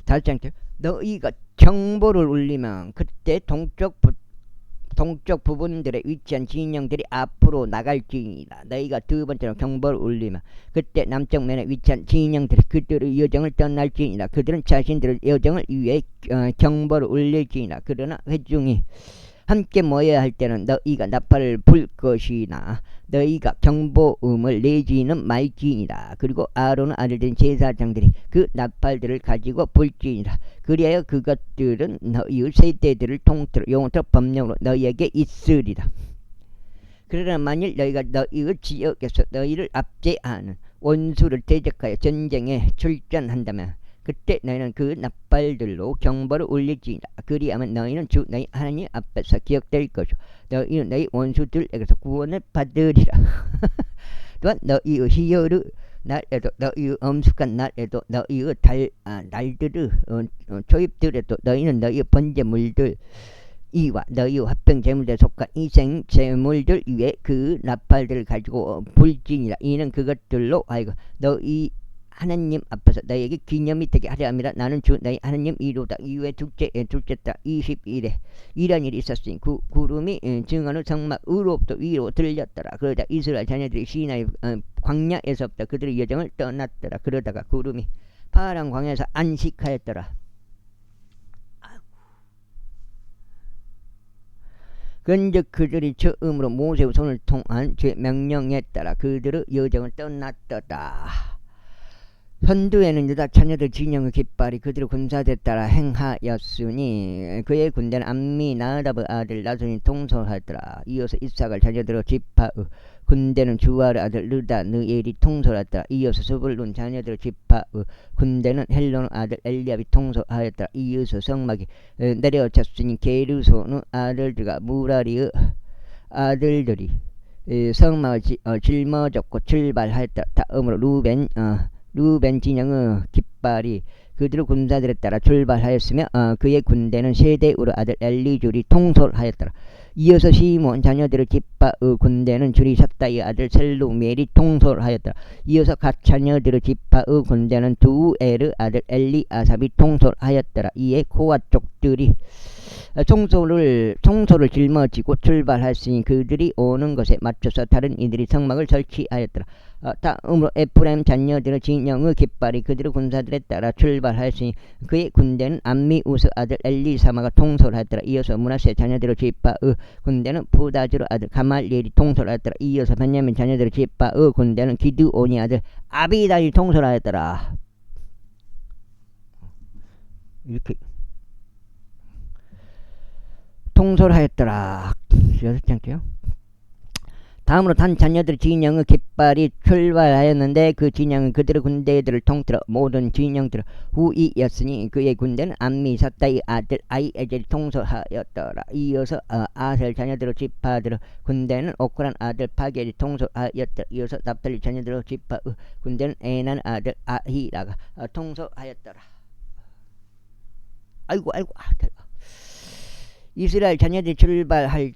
다시 한번 너희가 경보를 울리면 그때 동쪽 부분들에 위치한 진영들이 앞으로 나갈지니라. 너희가 두 번째로 경보를 울리면 그때 남쪽 면에 위치한 진영들이 그들의 여정을 떠날지니라. 그들은 자신들의 여정을 위해 경보를 울릴지니라. 그러나 회중이 함께 모여야 할 때는 너희가 나팔을 불 것이나 너희가 경보음을 내지는 말지니라. 그리고 아론의 아들된 제사장들이 그 나팔들을 가지고 불지니라. 그리하여 그것들은 너희의 세대들을 통틀어 영원토록 법령으로 너희에게 있으리라. 그러나 만일 너희가 너희의 지역에서 너희를 압제하는 원수를 대적하여 전쟁에 출전한다면 그때 너희는 그 나팔들로 경보를 울릴지니라. 그리하면 너희는 주 너희 하나님 앞에서 기억될 것이요 너희는 너희 원수들에게서 구원을 받으리라. 또한 너희의 희열의 날에도 너희의 엄숙한 날에도 너희의 날들의 초입들에도 너희는 너희의 번제물들 이와 너희의 화평제물에 속한 이생제물들 위에 그 나팔들을 가지고 불지니라. 이는 그것들로 하여금 너희 하나님 앞에서 너희에게 기념이 되게 하려 함이라. 나는 주 너희 하나님 이로다. 이후에 둘째 달 20일에 이런 일이 있었으니 그 구름이 증언의 성막 의로부터 위로 들렸더라. 그러다 이스라엘 자녀들이 시나이 광야에서부터 그들의 여정을 떠났더라. 그러다가 구름이 파란 광야에서 안식하였더라. 근즉 그들이 처음으로 모세의 손을 통한 주의 명령에 따라 그들의 여정을 떠났더라. 선두에는 유다 자녀들 진영의 깃발이 그들의 군사대에 따라 행하였으니 그의 군대는 암미나답의 아들 나손이 통솔하더라. 이어서 이삭을 자녀들의 지파의 군대는 주아의 아들 느다느엘이 통솔하였더라. 이어서 스불론 자녀들의 지파의 군대는 헬론의 아들 엘리압이 통솔하였더라. 이어서 성막이 내려쳤으니 게르손의 아들들과 무라리의 아들들이 성막을 짊어졌고 출발하였더라. 다음으로 루벤 진영의 깃발이 그들의 군사들에 따라 출발하였으며 그의 군대는 세대우르 아들 엘리줄이 통솔하였더라. 이어서 시몬 자녀들의 지파의 군대는 줄이 삭다의 아들 셀루멜이 통솔하였더라. 이어서 갓 자녀들의 지파의 군대는 두엘의 아들 엘리아삽이 통솔하였더라. 이에 고아 족들이 총소를 짊어지고 출발하였으니 그들이 오는 것에 맞춰서 다른 이들이 성막을 설치하였더라. 다음으로 에프라임 자녀들의 진영의 깃발이 그들의 군사들에 따라 출발하였으니 그의 군대는 암미우스 아들 엘리사마가 통솔하였더라. 이어서 므낫세 자녀들의 지파의 군대는 부다즈의 아들 가말리엘이 통솔하였더라. 이어서 베냐민 자녀들의 지파의 군대는 기드온의 아들 아비달이 통솔하였더라. 이렇게 통솔하였더라. 6장째요. 다음으로 단 자녀들의 진영의 깃발이 출발하였는데 그 진영은 그들의 군대들을 통틀어 모든 진영들의 후이였으니 그의 군대는 암미사다의 아들 아이에젤이 통솔하였더라. 이어서 아셀 자녀들의 지파들의 군대는 오크란 아들 파겔이 통솔하였더라. 이어서 납달리 자녀들의 지파의 군대는 에난 아들 아히라가 통솔하였더라. 아이고 이스라엘 자녀들이 출발할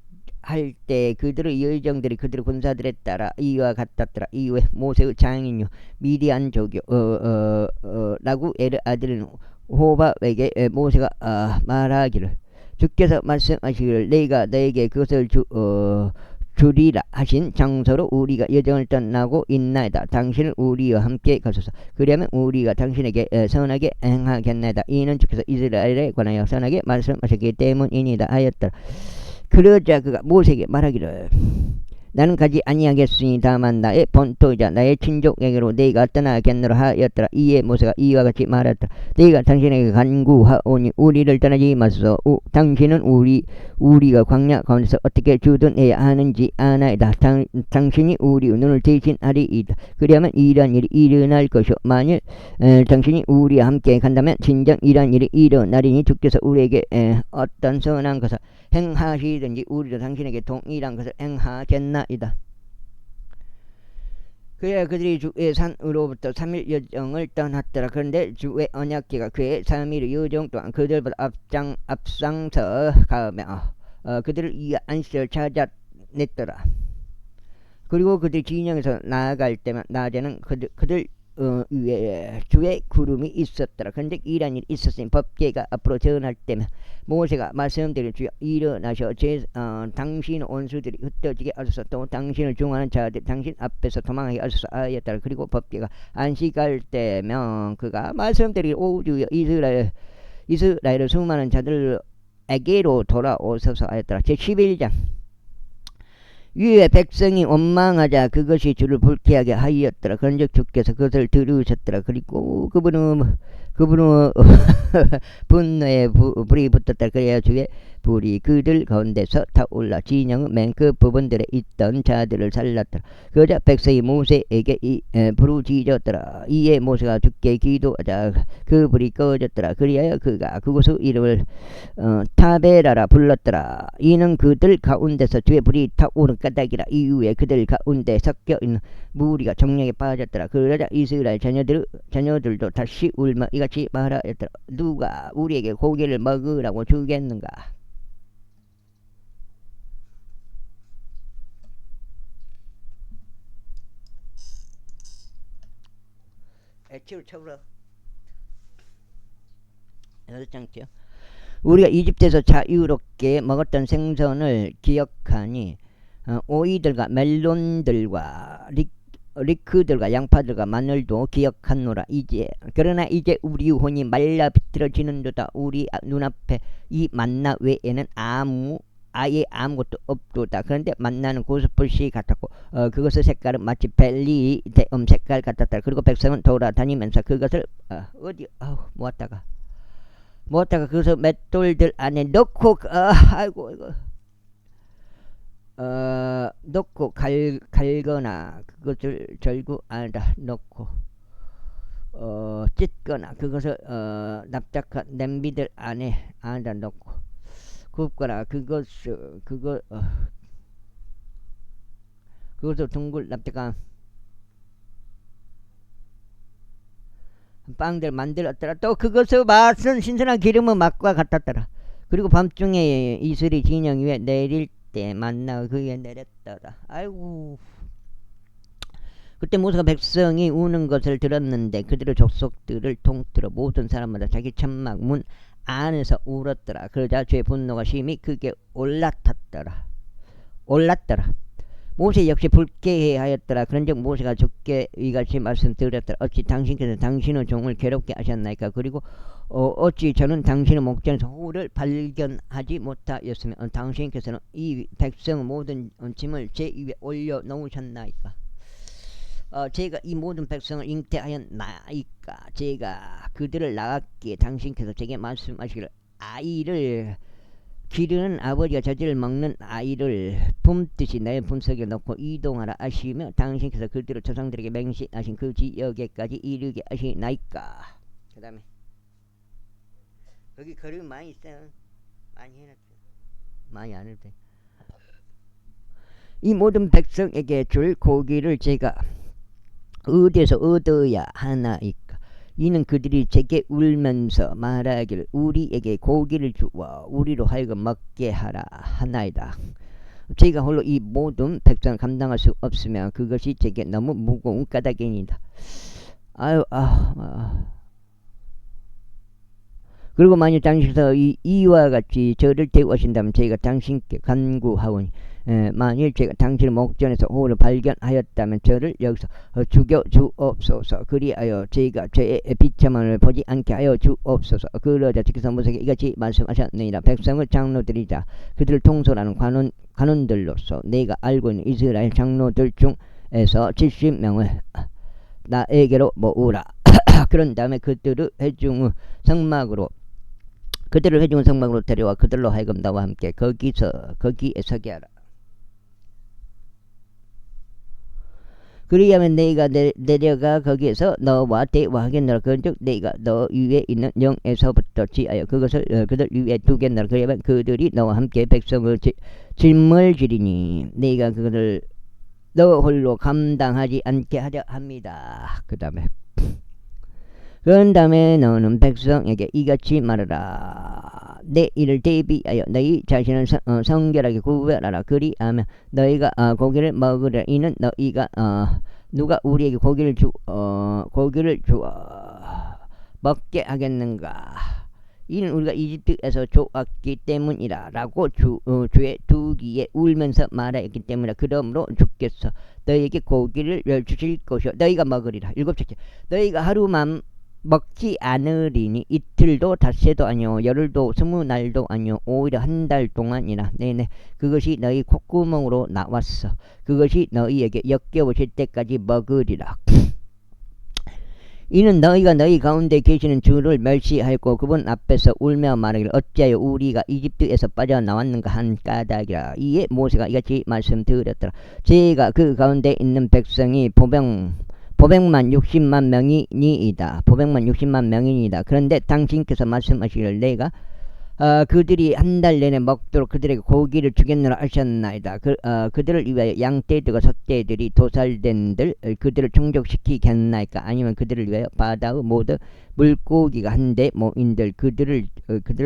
때 그들의 여정들이 그들의 군사들에 따라 이와 같았더라. 이후에 모세의 장인요 미디안 족이요 라구엘의 아들은 호밥에게 모세가 말하기를 주께서 말씀하시기를 내가 너에게 그것을 주리라 하신 장소로 우리가 여정을 떠나고 있나이다. 당신은 우리와 함께 가소서. 그러면 우리가 당신에게 선하게 행하겠나이다. 이는 주께서 이스라엘에 관하여 선하게 말씀하셨기 때문이니다 하였더라. 그러자 그가 모세에게 말하기를 나는 가지 아니하겠으니 다만 나의 본토이자 나의 친족에게로 내가 떠나겠노라 하였더라. 이에 모세가 이와 같이 말했더라. 내가 당신에게 간구하오니 우리를 떠나지 마소서. 당신은 우리가 광야 가운데서 어떻게 주둔해야 하는지 아나이다. 당신이 우리의 눈을 대신하리이다. 그리하면 이러한 일이 일어날 것이요 만일 당신이 우리와 함께 간다면 진정 이러한 일이 일어나리니 주께서 우리에게 어떤 선한 것을 행하시든지 우리도 당신에게 동일한 것을 행하겠나이다. 그래야 그들이 주의 산으로부터 3일 여정을 떠났더라. 그런데 주의 언약궤가 그의 3일의 여정 동안 그들보다 앞장서 가며 그들을 이 안식을 찾아냈더라. 그리고 그들 진영에서 나아갈 때만 낮에는 그들 위에 주의 구름이 있었더라. 그런데 이란 일이 있었으니 법궤가 앞으로 전할 때면 모세가 말씀드린 주여 일어나셔 당신 온수들이 흩어지게 하소서. 또 당신을 중하는 자들 당신 앞에서 도망하게 하소서 하였더라. 그리고 법궤가 안식할 때면 그가 말씀드린 오 주여 이스라엘의 수많은 자들에게로 돌아오소서 하였더라. 제11장 위에 백성이 원망하자 그것이 주를 불쾌하게 하였더라. 그런즉 주께서 그것을 들으셨더라. 그리고 그분은 분노에 불이 붙었다. 그래야 주의 불이 그들 가운데서 타올라 진영의 맨 그 부분들에 있던 자들을 살랐더라. 그러자 백성이 모세에게 부르짖었더라. 이에 모세가 주께 기도하자 그 불이 꺼졌더라. 그리하여 그가 그곳의 이름을 타베라라 불렀더라. 이는 그들 가운데서 주의 불이 타오른 까닭이라. 이후에 그들 가운데 섞여있는 무리가 정령에 빠졌더라. 그러자 이스라엘 자녀들도 다시 울며 이같이 말하였더라. 누가 우리에게 고기를 먹으라고 주겠는가? 액체를 쳐버려. 8장째요. 우리가 이집트에서 자유롭게 먹었던 생선을 기억하니 오이들과 멜론들과 리크들과 양파들과 마늘도 기억하노라. 그러나 이제 우리 혼이 말라 비틀어지는도다. 우리 눈앞에 이 만나 외에는 아예 아무것도 없도다. 그런데 만나는 고스톱이 같았고 그것의 색깔은 마치 벨리 색깔 같았다. 그리고 백성은 돌아다니면서 그것을 모았다가 그것을 맷돌들 안에 넣고 넣고 갈거나 그것을 절구 안에다 넣고 찢거나 그것을 납작한 냄비들 안에다 넣고 굽거나 그것을 둥글 납작한 빵들 만들었더라. 또 그것의 맛은 신선한 기름의 맛과 같았더라. 그리고 밤중에 이슬이 진영 위에 내릴 때 만나 그 위에 내렸더라. 아이고. 그때 모세가 백성이 우는 것을 들었는데 그들의 족속들을 통틀어 모든 사람마다 자기 천막 문 안에서 울었더라. 그러자 주의 분노가 심히 크게 올랐더라. 모세 역시 불쾌해하였더라. 그런즉 모세가 주께 이같이 말씀드렸더라. 어찌 당신께서 당신의 종을 괴롭게 하셨나이까? 그리고 어찌 저는 당신의 목전에서 호를 발견하지 못하였으며 당신께서는 이 백성의 모든 짐을 제 위에 올려놓으셨나이까? 제가 이 모든 백성을 잉태하였나이까? 제가 그들을 낳았기에 당신께서 제게 말씀하시기를 아이를 기르는 아버지가 젖을 먹는 아이를 품듯이 내 품속에 넣고 이동하라 하시며 당신께서 그들을 조상들에게 맹세하신 그 지역에까지 이르게 하시나이까. 그 다음에 여기 걸음 많이 있어요. 많이 해놨죠. 많이 안 해도 돼. 이 모든 백성에게 줄 고기를 제가 어디에서 얻어야 하나이까. 이는 그들이 제게 울면서 말하기를 우리에게 고기를 주어 우리로 하여금 먹게 하라 하나이다. 제가 홀로 이 모든 백성을 감당할 수 없으면 그것이 제게 너무 무거운 까닭이니다. 그리고 만일 당신께서 이와 같이 저를 대우하신다면 저희가 당신께 간구하오니 만일 제가 당신의 목전에서 호를 발견하였다면 저를 여기서 죽여 주옵소서. 그리하여 저희가 죄의 비참함을 보지 않게 하여 주옵소서. 그러자 주께서 모세에게 이같이 말씀하셨느니라. 백성을 장로들이자 그들을 통솔하는 관원들로서 내가 알고 있는 이스라엘 장로들 중에서 70명을 나에게로 모으라. 그런 다음에 그들을 회중의 성막으로 데려와 그들로 하여금 나와 함께 거기에 서게 하라. 그리하면 내가 내려가 거기에서 너와 대화하겠노라. 그런즉 내가 너 위에 있는 영에서부터 지하여 그것을 그들 위에 두겠노라. 그리하면 그들이 너와 함께 백성을 짊을지리니 내가 그것을 너 홀로 감당하지 않게 하려 합니다. 그런 다음에 너는 백성에게 이같이 말하라. 내 일을 대비하여 너희 자신을 성결하게 구별하라. 그리하면 너희가 고기를 먹으라. 이는 너희가 누가 우리에게 고기를 주어 먹게 하겠는가. 이는 우리가 이집트에서 좋았기 때문이라 라고 주의 두기에 울면서 말하였기 때문이라. 그러므로 주께서 너희에게 고기를 주실 것이요 너희가 먹으리라. 7절째 너희가 하루만 먹지 않으리니 이틀도 닷새도 아니요 열흘도 20날도 아니요 오히려 한 달 동안이나 내내 그것이 너희 콧구멍으로 나왔어. 그것이 너희에게 역겨워질 때까지 먹으리라. 이는 너희가 너희 가운데 계시는 주를 멸시하였고 그분 앞에서 울며 말하기를 어찌하여 우리가 이집트에서 빠져나왔는가 한 까닭이라. 이에 모세가 이같이 말씀드렸더라. 제가 그 가운데 있는 백성이 보백만 60만 명이니이다. 그런데 당신께서 말씀하시기를 내가 그들이 한 달 내내 먹도록 그들에게 고기를 주겠노라 하셨나이다. 그들을 위하여 양떼들과 소떼들이 도살된들 그들을 충족시키겠나이까. 아니면 그들을 위하여 바다의 모든 물고기가 한데 모인들 그들을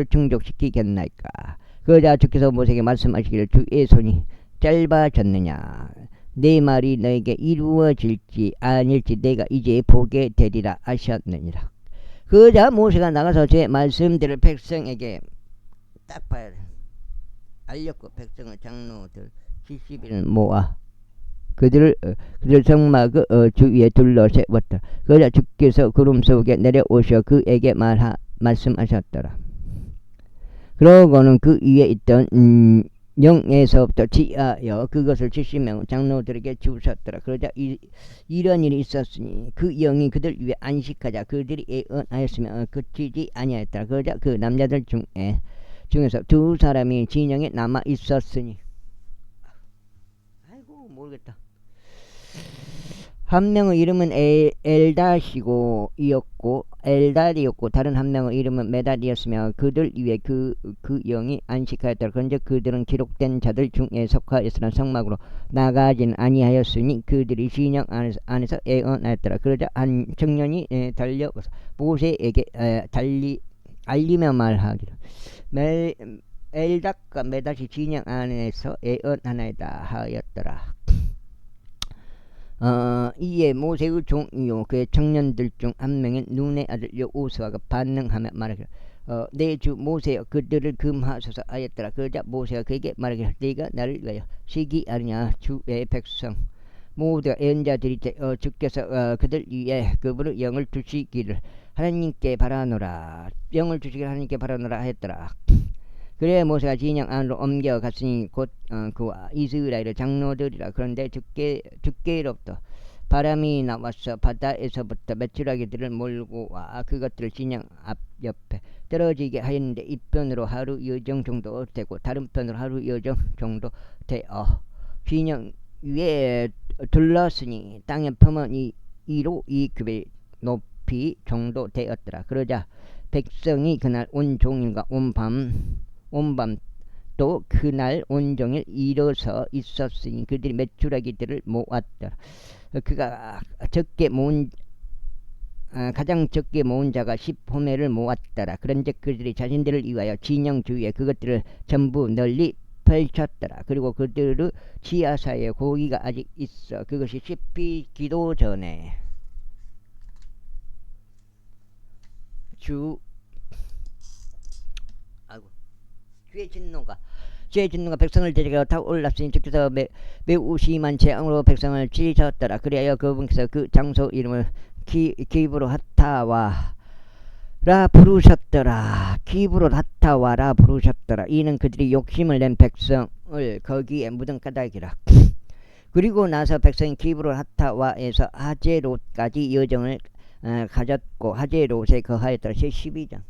충족시키겠나이까. 그러자 주께서 모세에게 말씀하시기를 주의 손이 짧아졌느냐. 내 말이 너에게 이루어질지 아닐지 내가 이제 보게 되리라 하셨느니라. 그러자 모세가 나가서 제 말씀들을 백성에게 딱 봐야 돼. 알렸고 백성을 장로들 70인을 모아 그들 성막의 주위에 둘러 세웠다. 그러자 주께서 구름 속에 내려오셔 그에게 말씀하셨더라. 그러고는 그 위에 있던 영에서부터 지하여 그것을 70명 장로들에게 주셨더라. 그러자 이런 일이 있었으니 그 영이 그들 위에 안식하자 그들이 애언하였으며 그치지 아니하였더라. 그러자 그 남자들 중에서 2사람이 진영에 남아 있었으니 아이고 모르겠다. 한 명의 이름은 엘달이었고 다른 한 명의 이름은 메달이었으며 그들 위에 그 영이 안식하였더라. 그런데 그들은 기록된 자들 중에 속하였으나 성막으로 나가진 아니하였으니 그들이 진영 안에서 애언하였더라. 그러자 한 청년이 달려와서 모세에게 알리며 말하기를 엘달과 메달이 진영 안에서 애언하나이다 하였더라. 이에 모세의 종이요 그의 청년들 중 한 명인 눈의 아들 여호수아가 반응하며 말하기를 내 주 모세여 그들을 금하소서 하였더라. 그러자 모세가 그에게 말하기를 네가 나를 위하여 시기하느냐. 주의 백성 모두가 애언자들이 주께서 그들 위에 그분의 영을 주시기를 하나님께 바라노라. 영을 주시기를 하나님께 바라노라 하였더라. 그래 모세가 진영 안으로 옮겨갔으니 곧 그와 이스라엘의 장로들이라. 그런데 주께로부터 바람이 나와서 바다에서부터 메추라기들을 몰고 와 그것들을 진영 앞 옆에 떨어지게 하였는데 이 편으로 하루 여정 정도 되고 다른 편으로 하루 여정 정도 되어 균형 위에 둘렀으니 땅의 표면이 2로 2급의 높이 정도 되었더라. 그러자 백성이 그날 온종일과 온밤 또 그날 온종일 일어서 있었으니 그들이 메추라기들을 모았더라. 그가 가장 적게 모은 자가 10호매를 모았더라. 그런즉 그들이 자신들을 위하여 진영 주위에 그것들을 전부 널리 펼쳤더라. 그리고 그들의 지하사에 고기가 아직 있어 그것이 씹히기도 전에 주의 진노가 백성을 대적하여 타고 올랐으니 주께서 매우 심한 재앙으로 백성을 찢었더라. 그리하여 그분께서 그 장소 이름을 기브로 하타와라 부르셨더라. 기브로 하타와라 부르셨더라. 이는 그들이 욕심을 낸 백성을 거기에 묻은 까닭이라. 그리고 나서 백성이 기브로 하타와에서 하제롯까지 여정을 가졌고 하제롯에 거하였더라. 제12장.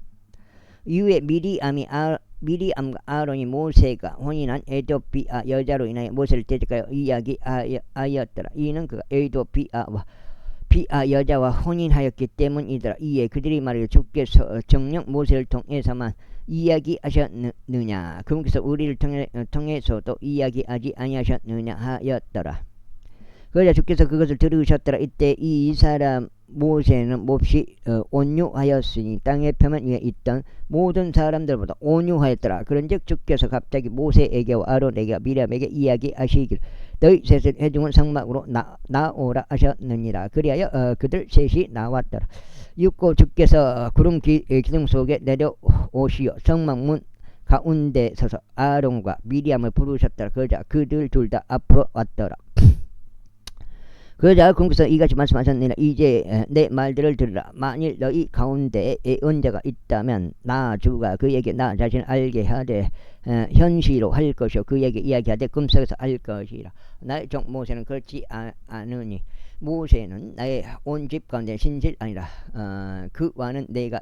이후에 미리암과 아론이 모세가 혼인한 에도비아 여자로 인하여 모세를 대적하여 이야기하였더라. 이는 그가 에도비아와 비아 여자와 혼인하였기 때문이더라. 이에 그들이 말하기를 주께서 정녕 모세를 통해서만 이야기하셨느냐 그분께서 우리를 통해서도 이야기하지 아니하셨느냐 하였더라. 그러자 주께서 그것을 들으셨더라. 이때 이 사람 모세는 몹시 온유하였으니 땅의 표면 위에 있던 모든 사람들보다 온유하였더라. 그런즉 주께서 갑자기 모세에게와 아론에게 미리암에게 이야기하시기를 너희 셋을 회중은 성막으로 나오라 하셨느니라. 그리하여 그들 셋이 나왔더라. 육고 주께서 구름 기둥 속에 내려오시어 성막문 가운데 서서 아론과 미리암을 부르셨더라. 그러자 그들 둘 다 앞으로 왔더라. 그러자 그분께서 이같이 말씀하셨느니라. 이제 내 말들을 들으라. 만일 너희 가운데에 예언자가 있다면 나 주가 그에게 나 자신을 알게 하되 현시로 할 것이요 그에게 이야기하되 꿈속에서 알 것이라. 나의 종 모세는 그렇지 않으니 모세는 나의 온 집 가운데 신실 아니라 그와는 내가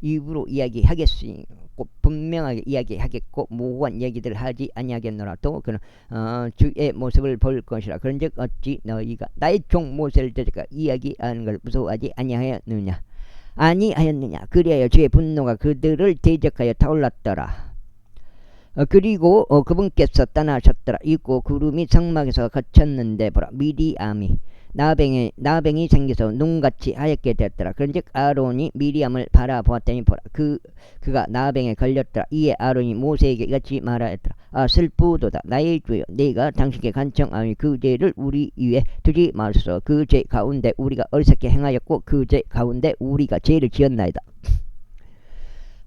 입으로 이야기하겠으니 꼭 분명하게 이야기하겠고 모호한 얘기들을 하지 아니하겠노라. 또 그는 주의 모습을 볼 것이라. 그런즉 어찌 너희가 나의 종 모세를 대적하여 이야기하는 걸 무서워하지 아니하였느냐. 그리하여 주의 분노가 그들을 대적하여 타올랐더라. 그리고 그분께서 떠나셨더라. 있고 구름이 성막에서 거쳤는데 보라 미리암이 나병이 생겨서 눈같이 하얗게 되었더라. 그런즉 아론이 미리암을 바라보았더니 보라 그가 나병에 걸렸더라. 이에 아론이 모세에게 이같이 말하였더라. 슬프도다 나의 주여 네가 당신께 간청하니 그 죄를 우리 위에 두지 마소서. 그 죄 가운데 우리가 어리석게 행하였고 그 죄 가운데 우리가 죄를 지었나이다.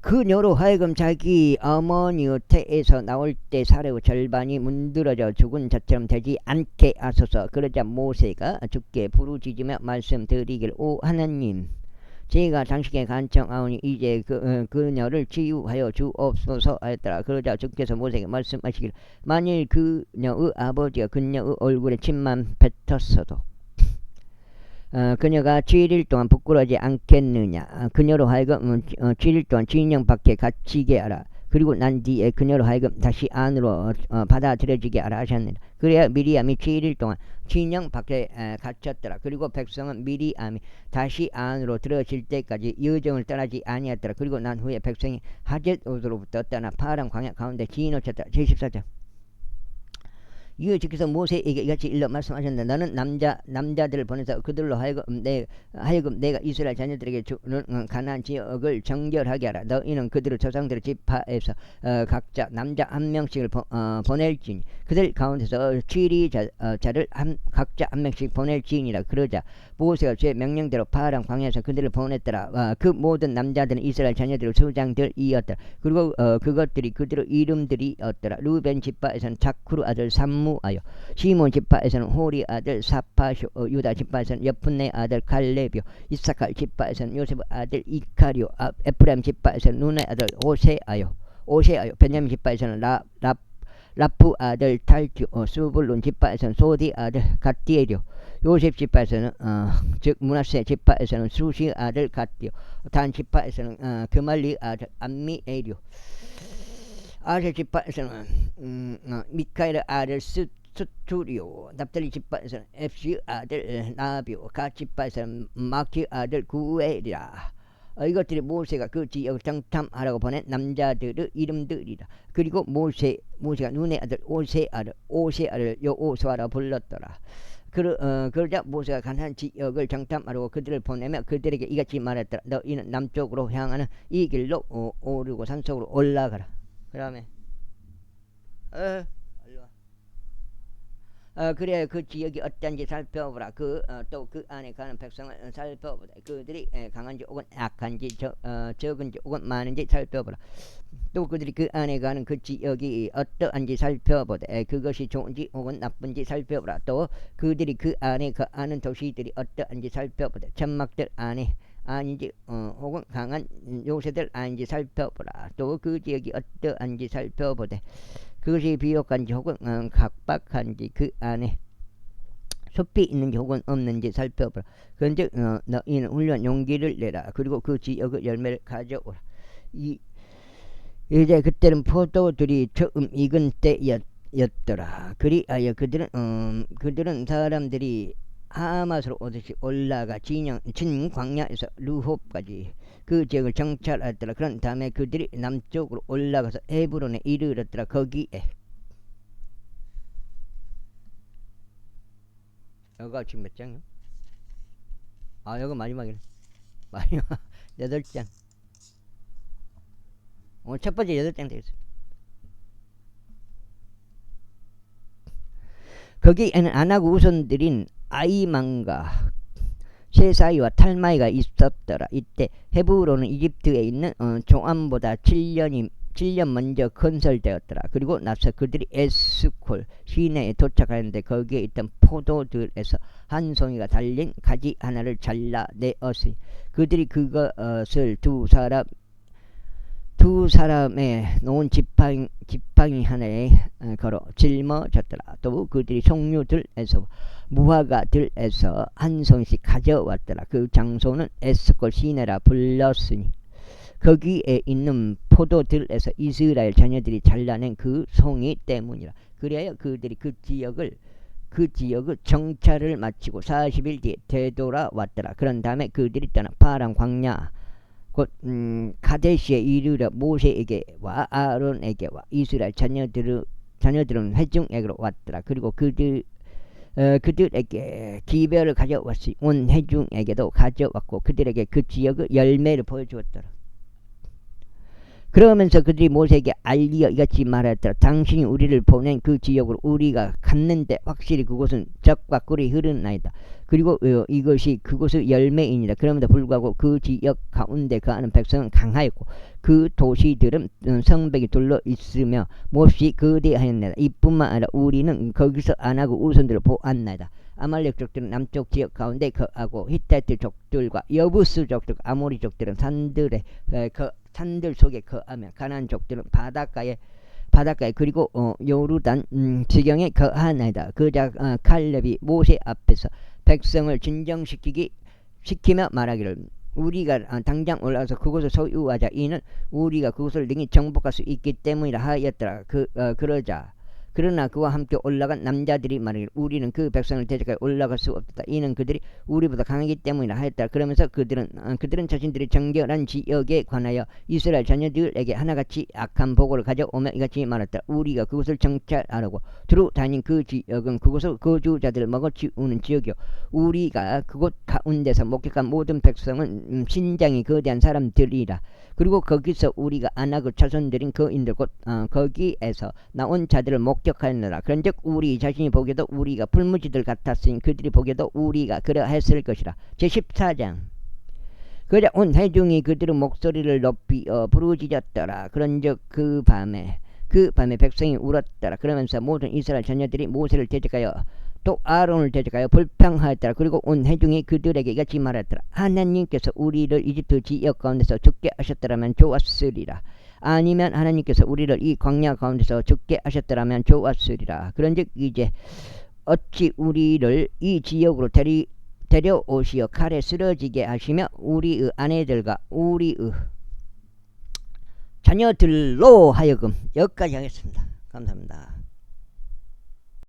그녀로 하여금 자기 어머니의 태에서 나올 때 사례의 절반이 문드러져 죽은 자처럼 되지 않게 하소서. 그러자 모세가 주께 부르짖으며 말씀드리길 오 하나님 제가 당신께 간청하오니 이제 그녀를 치유하여 주옵소서 하였더라. 그러자 주께서 모세에게 말씀하시길 만일 그녀의 아버지가 그녀의 얼굴에 침만 뱉었어도 그녀가 7일 동안 부끄러워하지 않겠느냐. 그녀로 하여금 7일 동안 진영 밖에 갇히게 하라. 그리고 난 뒤에 그녀로 하여금 다시 안으로 받아들여지게 하라 하셨느니라. 그래야 미리암이 7일 동안 진영 밖에 갇혔더라. 그리고 백성은 미리암이 다시 안으로 들어질 때까지 여정을 떠나지 아니하였더라. 그리고 난 후에 백성이 하젯옷으로부터 떠나 파란 광야 가운데 진노쳤더라. 제14장. 이에 주께서 모세에게 이같이 일러 말씀하셨는데 너는 남자들을 보내서 그들로 하여금 내가 이스라엘 자녀들에게 주는 가나안 지역을 정결하게 하라. 너희는 그들의 조상들의 지파에서 각자 남자 한 명씩을 보낼지니 그들 가운데서 치리자를 각자 한 명씩 보낼지니라. 그러자 모세가 제 명령대로 파란 광야에서 그들을 보냈더라. 그 모든 남자들은 이스라엘 자녀들의 수장들이었더라. 그리고 그것들이 그들의 이름들이었더라. 루벤 지파에서는 자쿠르 아들 삼무아요. 시몬 지파에서는 호리 아들 사파쇼. 유다 지파에서는 여푼네 아들 갈렙이요. 이사칼 지파에서는 요셉 아들 이카리오. 에프라임 지파에서는 눈의 아들 오세아요. 베냐민 지파에서는 라프 아들 탈주. 스불론 지파에서는 소디 아들 갓디엘이요. 요셉 지파에서는 즉 문하세 지파에서는 수시 아들 갓디오, 단 지파에서는 그말리 아들 암미에리오, 아셀 지파에서는 미카엘 아들 스투리오, 납달리 지파에서는 앱시 아들 나비오, 갓 지파에서는 마키 아들 구엘이라. 이것들이 모세가 그 지역을 정탐하라고 보낸 남자들의 이름들이다. 그리고 모세가 눈의 아들 오세 아들 여호수아라 불렀더라. 그러자 모세가 가나안 지역을 정탐하라고 그들을 보내며 그들에게 이같이 말했더라. 너희는 남쪽으로 향하는 이 길로 오르고 산속으로 올라가라. 그 다음에 그래 그 지역이 어떤지 살펴보라. 또 그 안에 가는 백성을 살펴보라. 그들이 강한지 혹은 약한지 적은지 혹은 많은지 살펴보라. 또 그들이 그 안에 가는 그 지역이 어떠한지 살펴보되 그것이 좋은지 혹은 나쁜지 살펴보라. 또 그들이 그 안에 거하는 도시들이 어떠한지 살펴보되 천막들 안에 아닌지 혹은 강한 요새들 아닌지 살펴보라. 또 그 지역이 어떠한지 살펴보되 그것이 비옥한지 혹은 각박한지 그 안에 숲이 있는지 혹은 없는지 살펴보라. 그런즉 너희는 훈련 용기를 내라. 그리고 그 지역의 열매를 가져오라. 이제 그때는 포도들이 처음 익은 때였더라. 그리하여 그들은 사람들이 하맛으로 오듯이 올라가 진 광야에서 루홉까지 그 지역을 정찰하였더라. 그런 다음에 그들이 남쪽으로 올라가서 헤브론에 이르렀더라. 거기에 여기가 지금 몇 장이요? 여기 마지막이네. 마지막 8장. 첫 번째 8장 되겠어. 거기에는 안하고 우선들인 아이만과 세사이와 탈마이가 있었더라. 이때 헤브론은 이집트에 있는 조암보다 7년 먼저 건설되었더라. 그리고 나서 그들이 에스콜 시내에 도착하였는데 거기에 있던 포도들에서 한 송이가 달린 가지 하나를 잘라내었으니 그들이 그것을 두 사람의 놓은 지팡이 하나에 걸어 짊어졌더라. 또 그들이 송류들에서 무화과들에서 한 송이씩 가져왔더라. 그 장소는 에스콜 시내라 불렀으니 거기에 있는 포도들에서 이스라엘 자녀들이 잘라낸 그 송이 때문이라. 그래야 그들이 그 지역의 정찰을 마치고 40일 뒤에 되돌아왔더라. 그런 다음에 그들이 떠나 파란 광야 곧 카데시에 이르러 모세에게와 아론에게와 이스라엘 자녀들은 회중에게로 왔더라. 그리고 그들에게 기별을 가져왔으니 온 회중에게도 가져왔고 그들에게 그 지역의 열매를 보여주었더라. 그러면서 그들이 모세에게 알리어 이같이 말하였더라. 당신이 우리를 보낸 그 지역으로 우리가 갔는데 확실히 그곳은 젖과 꿀이 흐르나이다. 그리고 이것이 그곳의 열매이니라. 그럼에도 불구하고 그 지역 가운데 거하는 백성은 강하였고 그 도시들은 성벽이 둘러 있으며 몹시 거대하였나이다. 이뿐만 아니라 우리는 거기서 안하고 우선들을 보았나이다. 아말렉 족들은 남쪽 지역 가운데 거하고 히타이트 족들과 여부스 족들 아모리 족들은 산들 속에 거하며 가나안 족들은 바닷가에 그리고 요르단 지경에 거하나이다. 그자 칼렙이 모세 앞에서 백성을 진정시키며 말하기를 우리가 당장 올라가서 그곳을 소유하자. 이는 우리가 그곳을 능히 정복할 수 있기 때문이라 하였더라. 그러나 그와 함께 올라간 남자들이 말하기를 우리는 그 백성을 대적하여 올라갈 수 없다. 이는 그들이 우리보다 강하기 때문이라 하였다. 그러면서 그들은 자신들이 정결한 지역에 관하여 이스라엘 자녀들에게 하나같이 악한 보고를 가져오며 이같이 말했다. 우리가 그곳을 정찰하려고 두루 다닌 그 지역은 그곳의 거주자들을 먹어치우는 지역이요 우리가 그곳 가운데서 목격한 모든 백성은 신장이 거대한 사람들이라. 그리고 거기서 우리가 아낙의 자손들인 거인들 곧 거기에서 나온 자들을 목격하였느라. 그런즉 우리 자신이 보기에도 우리가 불무지들 같았으니 그들이 보기에도 우리가 그러했을 것이라. 제14장. 그러자 온 회중이 그들의 목소리를 높이 부르짖었더라. 그런즉 그 밤에 백성이 울었더라. 그러면서 모든 이스라엘 자녀들이 모세를 대적하여 또 아론을 대적하여 불평하였더라. 그리고 온 회중이 그들에게 이같이 말했더라. 하나님께서 우리를 이집트 지역 가운데서 죽게 하셨더라면 좋았으리라. 아니면 하나님께서 우리를 이 광야 가운데서 죽게 하셨더라면 좋았으리라. 그런즉 이제 어찌 우리를 이 지역으로 데려오시어 칼에 쓰러지게 하시며 우리의 아내들과 우리의 자녀들로 하여금 여기까지 하겠습니다. 감사합니다.